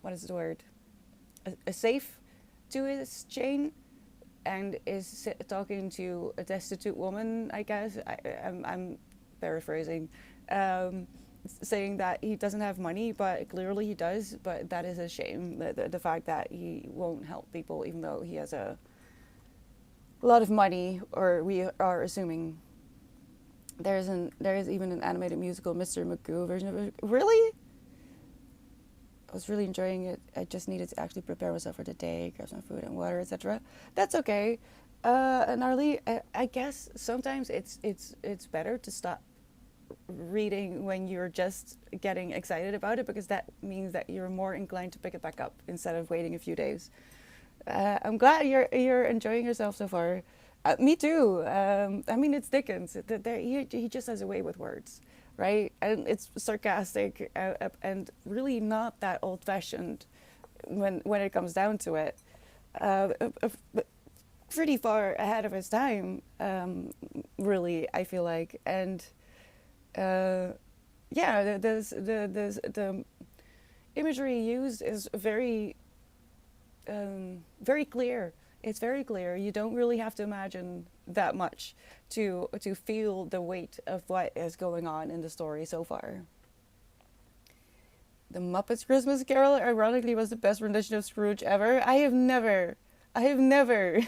what is the word? a safe to his chain and is talking to a destitute woman, I guess. I'm paraphrasing, um, saying that he doesn't have money, but clearly he does. But that is a shame. The fact that he won't help people, even though he has a lot of money, or we are assuming. There is even an animated musical, Mr. Magoo version of it. Really? I was really enjoying it. I just needed to actually prepare myself for the day, grab some food and water, etc. That's okay. Gnarly. I guess sometimes it's better to stop reading when you're just getting excited about it, because that means that you're more inclined to pick it back up instead of waiting a few days. I'm glad you're enjoying yourself so far. Me too. I mean, it's Dickens. He just has a way with words, right? And it's sarcastic and really not that old-fashioned when it comes down to it. Uh, Pretty far ahead of his time, really, I feel like. And uh, yeah, the imagery used is very clear. It's very clear. You don't really have to imagine that much to feel the weight of what is going on in the story so far. The Muppets Christmas Carol, ironically, was the best rendition of Scrooge ever. I have never, never.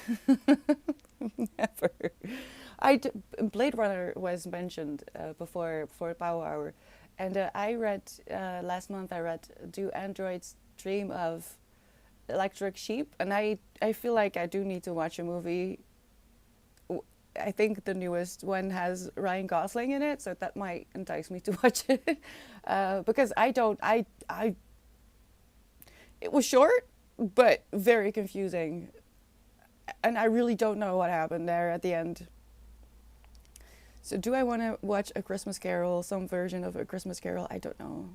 Blade Runner was mentioned before Power Hour, and I read last month. I read Do Androids Dream of Electric Sheep, and I feel like I do need to watch a movie. I think the newest one has Ryan Gosling in it, so that might entice me to watch it. Because I it was short, but very confusing, and I really don't know what happened there at the end. So do I want to watch A Christmas Carol, some version of A Christmas Carol? I don't know.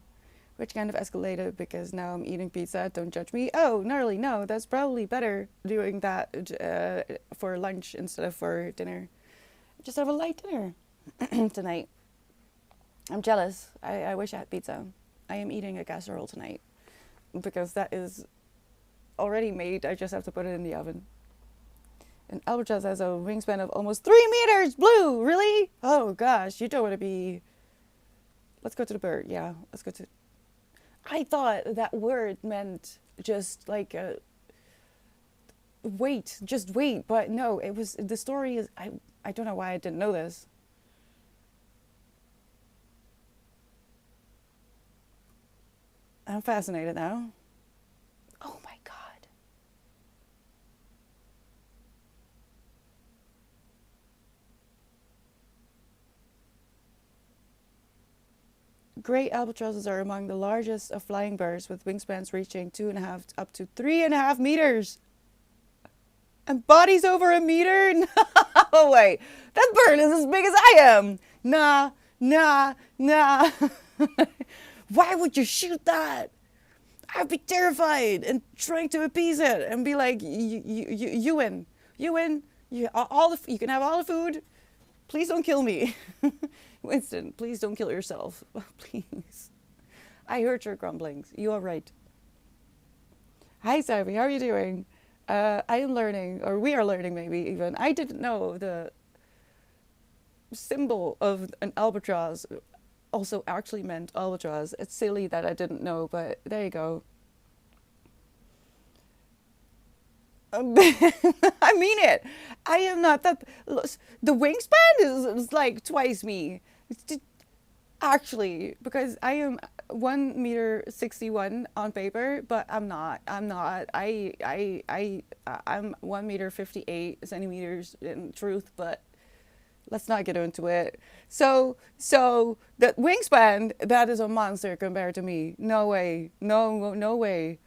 Which kind of escalated because now I'm eating pizza. Don't judge me. Oh, gnarly, no, that's probably better doing that for lunch instead of for dinner. Just have a light dinner tonight. I'm jealous. I wish I had pizza. I am eating a casserole tonight because that is already made. I just have to put it in the oven. And albatross has a wingspan of almost 3 meters. Blue, really? Oh gosh, you don't want to be. Let's go to the bird. Yeah, let's go to. I thought that word meant just like wait, just wait. But no, it was the story is. I don't know why I didn't know this. I'm fascinated now. Oh my god. Great albatrosses are among the largest of flying birds, with wingspans reaching 2.5 up to 3.5 meters. And bodies over a meter? No way. That bird is as big as I am. Nah, nah, nah. Why would you shoot that? I'd be terrified and trying to appease it and be like, you win. You win. You can have all the food. Please don't kill me. Winston, please don't kill yourself. Please. I heard your grumblings. You are right. Hi, Savvy. How are you doing? I am learning, or we are learning maybe even. I didn't know the symbol of an albatross also actually meant albatross. It's silly that I didn't know, but there you go. I mean it. I am not that. The wingspan is like twice me. Actually, because I am 1 meter 61 on paper, but I'm not. I'm not. I'm 1 meter 58 centimeters in truth, but let's not get into it. So the wingspan, that is a monster compared to me. No way. No, no way.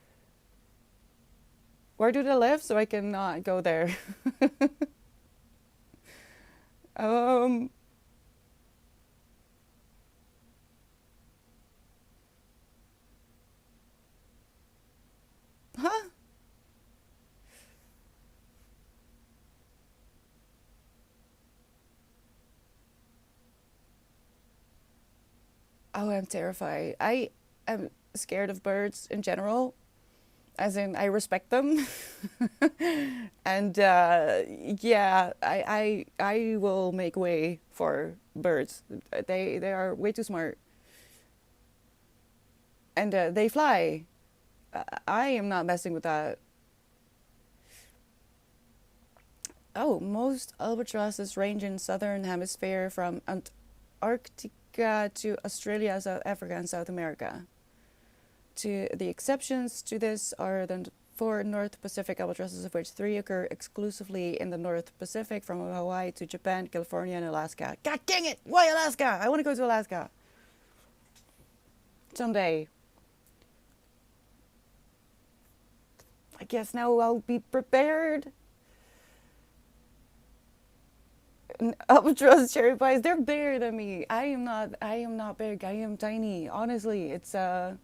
Where do they live? So I cannot go there. um, huh? Oh, I'm terrified. I am scared of birds in general. as in I respect them. And yeah, I will make way for birds. They are way too smart, and they fly. I am not messing with that. Oh, most albatrosses range in southern hemisphere from Antarctica to Australia, South Africa, and South America. To the exceptions to this are the four North Pacific albatrosses, of which three occur exclusively in the North Pacific, from Hawaii to Japan, California, and Alaska. God dang it! Why Alaska? I want to go to Alaska someday. I guess now I'll be prepared. Albatross cherry pies, they're bigger than me. I am not big. I am tiny. Honestly, it's an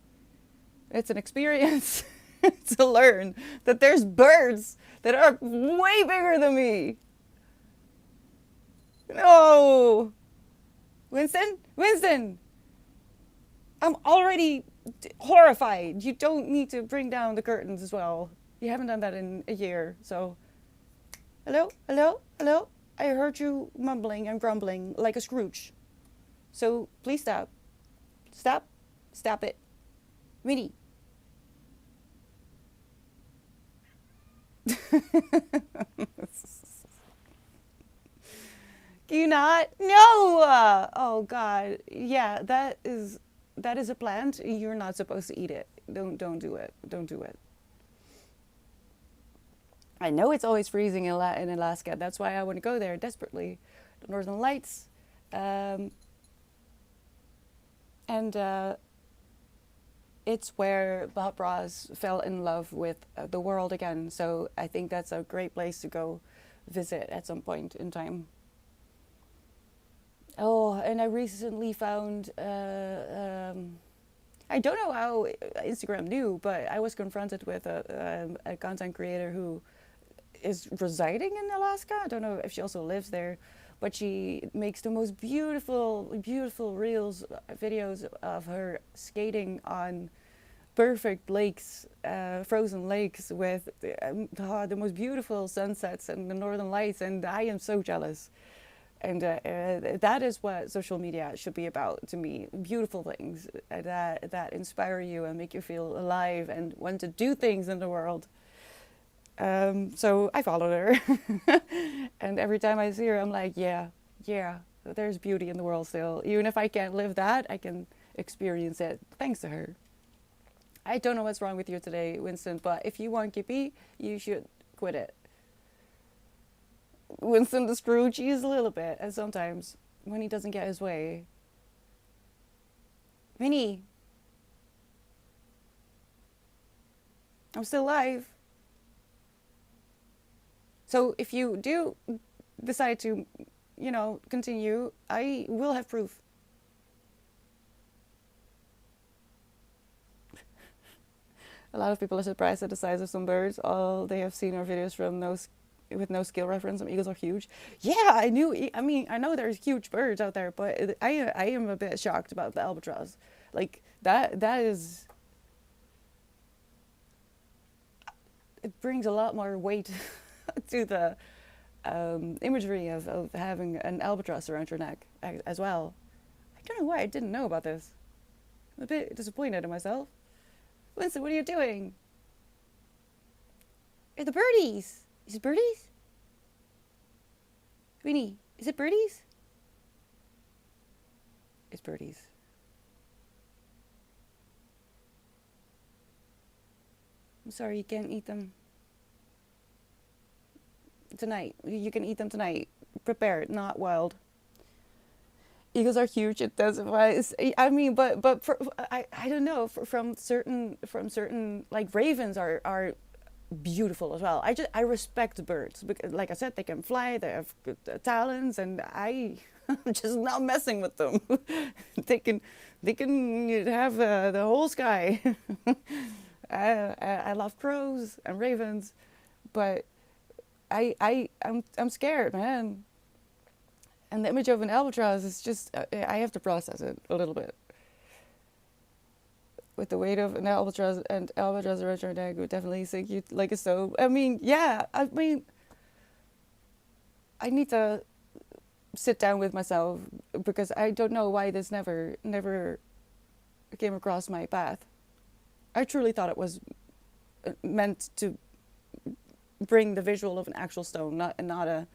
experience to learn that there's birds that are way bigger than me. No. Winston, I'm already horrified. You don't need to bring down the curtains as well. You haven't done that in a year, so. Hello. I heard you mumbling and grumbling like a Scrooge. So please stop. Stop it. Minnie. Can you not? No! Oh God. Yeah, that is a plant. You're not supposed to eat it. Don't do it. Don't do it. I know it's always freezing in Alaska. That's why I want to go there desperately. The Northern Lights. Um, and it's where Bob Ross fell in love with the world again. So I think that's a great place to go visit at some point in time. Oh, and I recently found, I don't know how Instagram knew, but I was confronted with a content creator who is residing in Alaska. I don't know if she also lives there, but she makes the most beautiful reels, videos of her skating on perfect lakes, frozen lakes with the most beautiful sunsets and the northern lights, and I am so jealous. And that is what social media should be about to me. Beautiful things that inspire you and make you feel alive and want to do things in the world. So I followed her. And every time I see her, I'm like, yeah, there's beauty in the world still. Even if I can't live that, I can experience it thanks to her. I don't know what's wrong with you today, Winston, but if you want Kippy, you should quit it. Winston the Scrooge, he's a little bit, and sometimes when he doesn't get his way. Minnie, I'm still alive. So if you do decide to, continue, I will have proof. A lot of people are surprised at the size of some birds. All they have seen are videos from with no skill reference. Some eagles are huge. Yeah, I knew. I mean, I know there's huge birds out there, but I am a bit shocked about the albatross. Like that is. It brings a lot more weight to the imagery of having an albatross around your neck as well. I don't know why I didn't know about this. I'm a bit disappointed in myself. Winston, what are you doing? Are the birdies? Is it birdies? Winnie, is it birdies? It's birdies. I'm sorry, you can't eat them tonight. You can eat them tonight. Prepared, not wild. Eagles are huge. It intensifies. I mean, but I don't know. From certain like ravens are beautiful as well. I respect birds because, like I said, they can fly. They have good talons, and I'm just not messing with them. they can have the whole sky. I love crows and ravens, but I'm scared, man. And the image of an albatross is just, I have to process it a little bit. with the weight of an albatross and albatross around your neck would definitely sink you like a stone. I mean, yeah, I mean, I need to sit down with myself because I don't know why this never came across my path. I truly thought it was meant to bring the visual of an actual stone, not a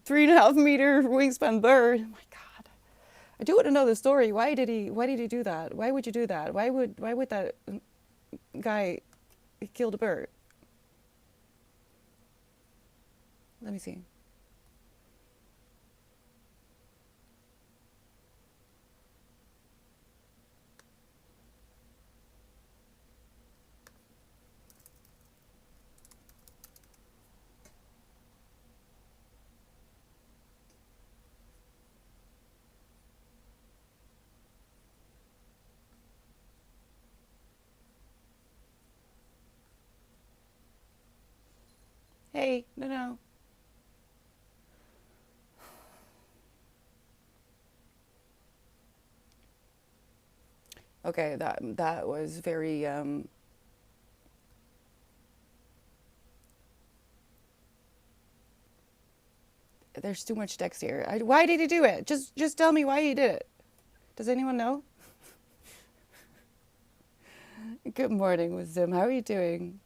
3.5 meter wingspan bird. Oh my God, I do want to know the story. Why did he do that? Why would you do that? Why would that guy kill the bird? Let me see. Hey, no, no. Okay, that was very there's too much text here. Why did he do it? Just tell me why he did it. Does anyone know? Good morning, Wisdom. How are you doing?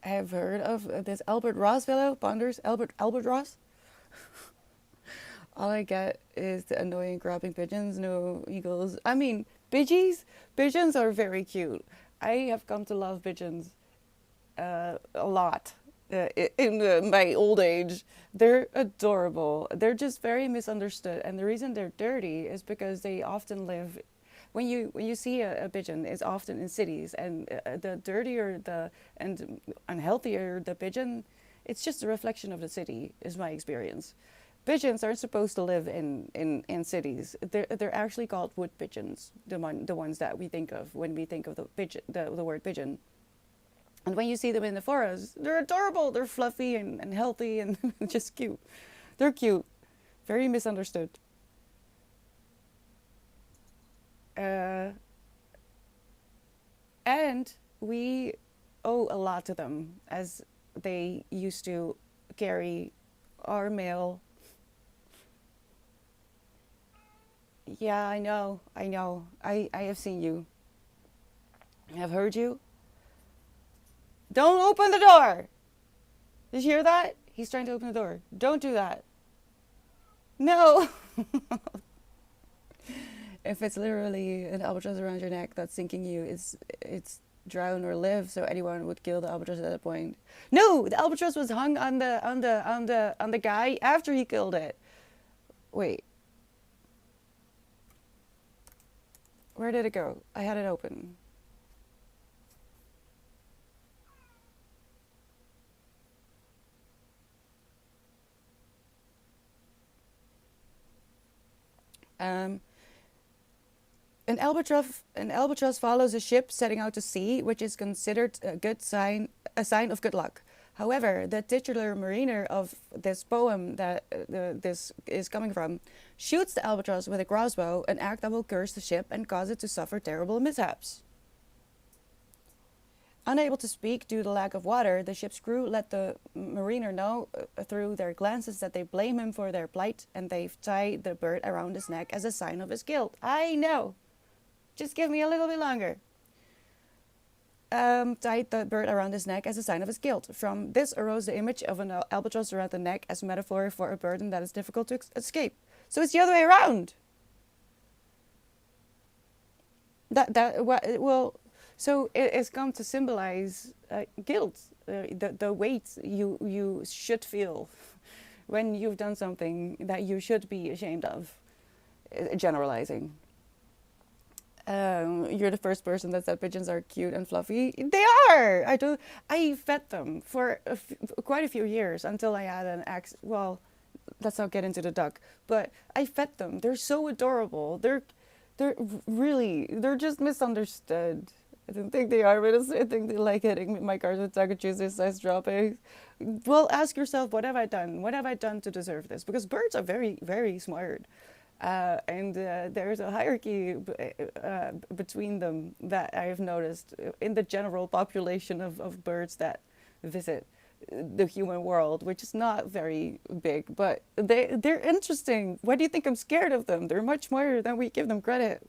I've heard of this Albert Ross fellow, Ponders, Albert Ross. All I get is the annoying grabbing pigeons, no eagles. I mean, pigeons are very cute. I have come to love pigeons a lot in my old age. They're adorable. They're just very misunderstood, and the reason they're dirty is because they often live. When you see a pigeon, it's often in cities, and the dirtier the and unhealthier the pigeon, it's just a reflection of the city, is my experience. Pigeons aren't supposed to live in cities. They're actually called wood pigeons, the ones that we think of when we think of the word pigeon. And when you see them in the forest, they're adorable. They're fluffy and healthy and just cute. They're cute. Very misunderstood. Uh, and we owe a lot to them as they used to carry our mail. Yeah, I know. I know. I have seen you. I have heard you. Don't open the door. Did you hear that? He's trying to open the door. Don't do that. No. If it's literally an albatross around your neck that's sinking you, it's drown or live. So anyone would kill the albatross at that point. No, the albatross was hung on the guy after he killed it. Wait, where did it go? I had it open. Um, an albatross follows a ship setting out to sea, which is considered a sign of good luck. However, the titular mariner of this poem that this is coming from shoots the albatross with a crossbow, an act that will curse the ship and cause it to suffer terrible mishaps. Unable to speak due to lack of water, the ship's crew let the mariner know through their glances that they blame him for their plight, and they tie the bird around his neck as a sign of his guilt. I know. Just give me a little bit longer. Tied the bird around his neck as a sign of his guilt. From this arose the image of an albatross around the neck as a metaphor for a burden that is difficult to escape. So it's the other way around. Well, so it's come to symbolize guilt, the weight you should feel when you've done something that you should be ashamed of. Generalizing. You're the first person that said pigeons are cute and fluffy. They are. I fed them for quite a few years until I had an ex. Well, let's not get into the duck. But I fed them. They're so adorable. They're just misunderstood. I don't think they are, but I think they like hitting my cars with taco Tuesday size droppings. Well, ask yourself, what have I done? What have I done to deserve this? Because birds are very, very smart. And there's a hierarchy between them that I've noticed in the general population of birds that visit the human world, which is not very big, but they're interesting. Why do you think I'm scared of them? They're much more than we give them credit.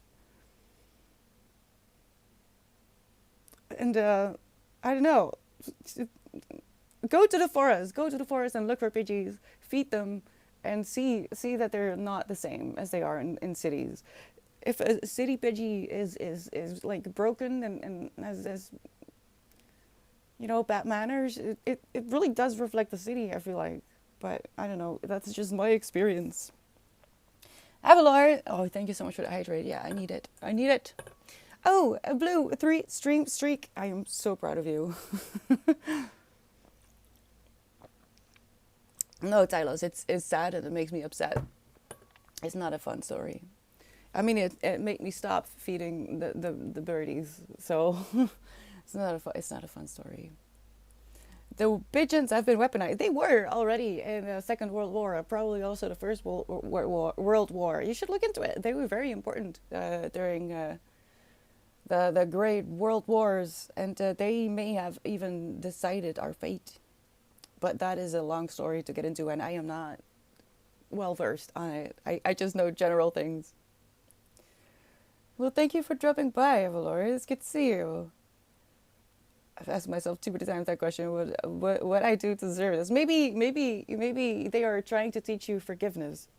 And I don't know. Go to the forest and look for pigeons, feed them, and see that they're not the same as they are in cities. If a city pigeon is like broken and has bad manners, it really does reflect the city, I feel like. But I don't know, that's just my experience. Avalor, oh, thank you so much for the hydrate. Yeah, I need it. I need it. Oh, a blue 3 stream streak. I am so proud of you. No, Tylos, it's sad and it makes me upset. It's not a fun story. I mean, it made me stop feeding the birdies, so it's not a fun story. The pigeons have been weaponized. They were already in the Second World War, probably also the First World War. You should look into it. They were very important during the Great World Wars, and they may have even decided our fate. But that is a long story to get into, and I am not well versed on it. I just know general things. Well, thank you for dropping by, Avalor. It's good to see you. I've asked myself too many times that question: what I do to deserve this? Maybe they are trying to teach you forgiveness.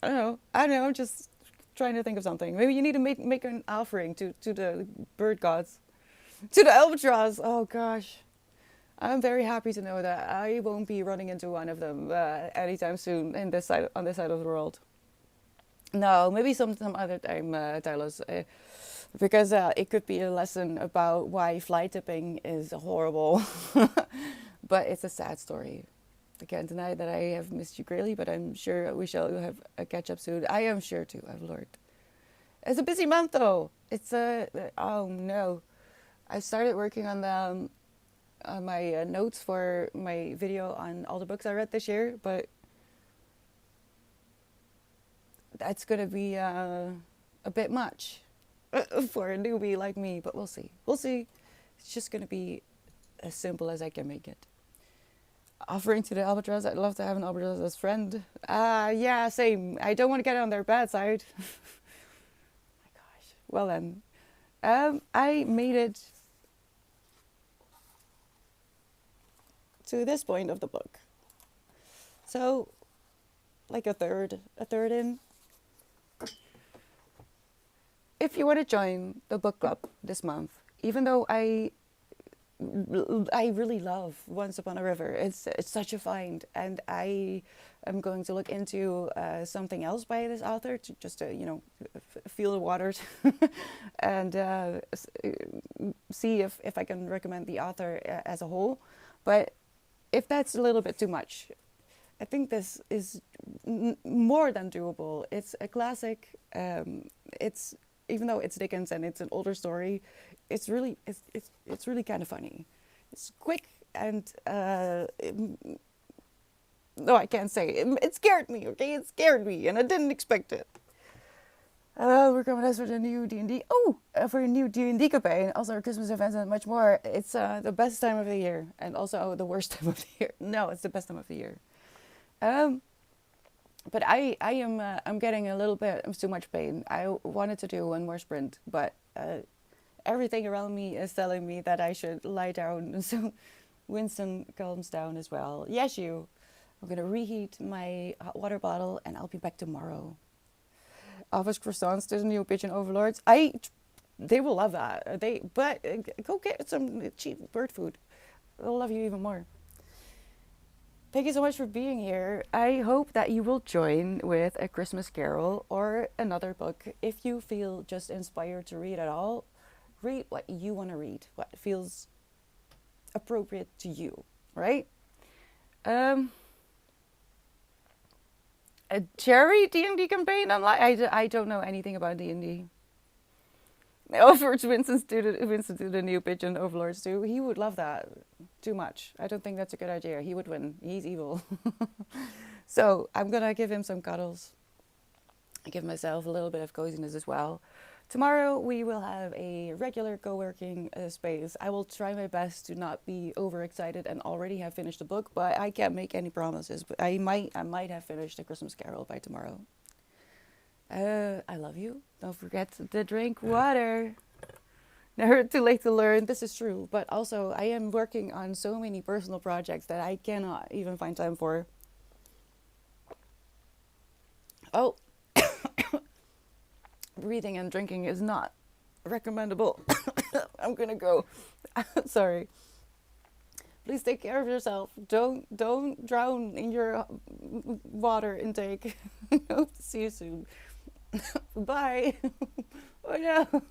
I don't know. I'm just trying to think of something. Maybe you need to make an offering to the bird gods, to the albatross. Oh gosh. I'm very happy to know that I won't be running into one of them anytime soon on this side of the world. No, maybe some other time, Tylos, because it could be a lesson about why fly tipping is horrible. But it's a sad story. I can't deny that I have missed you greatly, but I'm sure we shall have a catch up soon. I am sure too, I've learned. It's a busy month though. It's oh no, I started working on the my notes for my video on all the books I read this year, but that's gonna be a bit much for a newbie like me, but we'll see. We'll see. It's just gonna be as simple as I can make it. Offering to the albatross, I'd love to have an albatross as friend. Yeah, same. I don't want to get on their bad side. My gosh. Well then, I made it to this point of the book. So, like a third in. If you want to join the book club this month, even though I really love Once Upon a River, it's such a find, and I am going to look into something else by this author to just feel the waters and see if I can recommend the author as a whole. But if that's a little bit too much, I think this is more than doable. It's a classic. It's, even though it's Dickens and it's an older story, it's really kind of funny. It's quick and no, I can't say it. It scared me. Okay, it scared me, and I didn't expect it. We're coming out for the new D&D. Oh, for a new D&D campaign, also our Christmas events and much more. It's the best time of the year, and also the worst time of the year. No, it's the best time of the year. But I'm getting a little bit of too much pain. I wanted to do one more sprint, but everything around me is telling me that I should lie down. So Winston calms down as well. Yes, you. I'm gonna reheat my hot water bottle, and I'll be back tomorrow. Office croissants to the new pigeon overlords. They will love that. But go get some cheap bird food. They'll love you even more. Thank you so much for being here. I hope that you will join with A Christmas Carol or another book. If you feel just inspired to read at all, read what you want to read, what feels appropriate to you, right? A cherry D&D campaign online? I don't know anything about D&D. I offered Winston to the new pigeon overlords too. He would love that too much. I don't think that's a good idea. He would win. He's evil. So I'm gonna give him some cuddles. I give myself a little bit of coziness as well. Tomorrow we will have a regular co-working space. I will try my best to not be overexcited and already have finished the book, but I can't make any promises. But I might have finished The Christmas Carol by tomorrow. I love you. Don't forget to drink water. Never too late to learn. This is true, but also I am working on so many personal projects that I cannot even find time for. Oh, breathing and drinking is not recommendable. I'm gonna go. Sorry. Please take care of yourself. Don't drown in your water intake. Hope to see you soon. Bye. Oh no.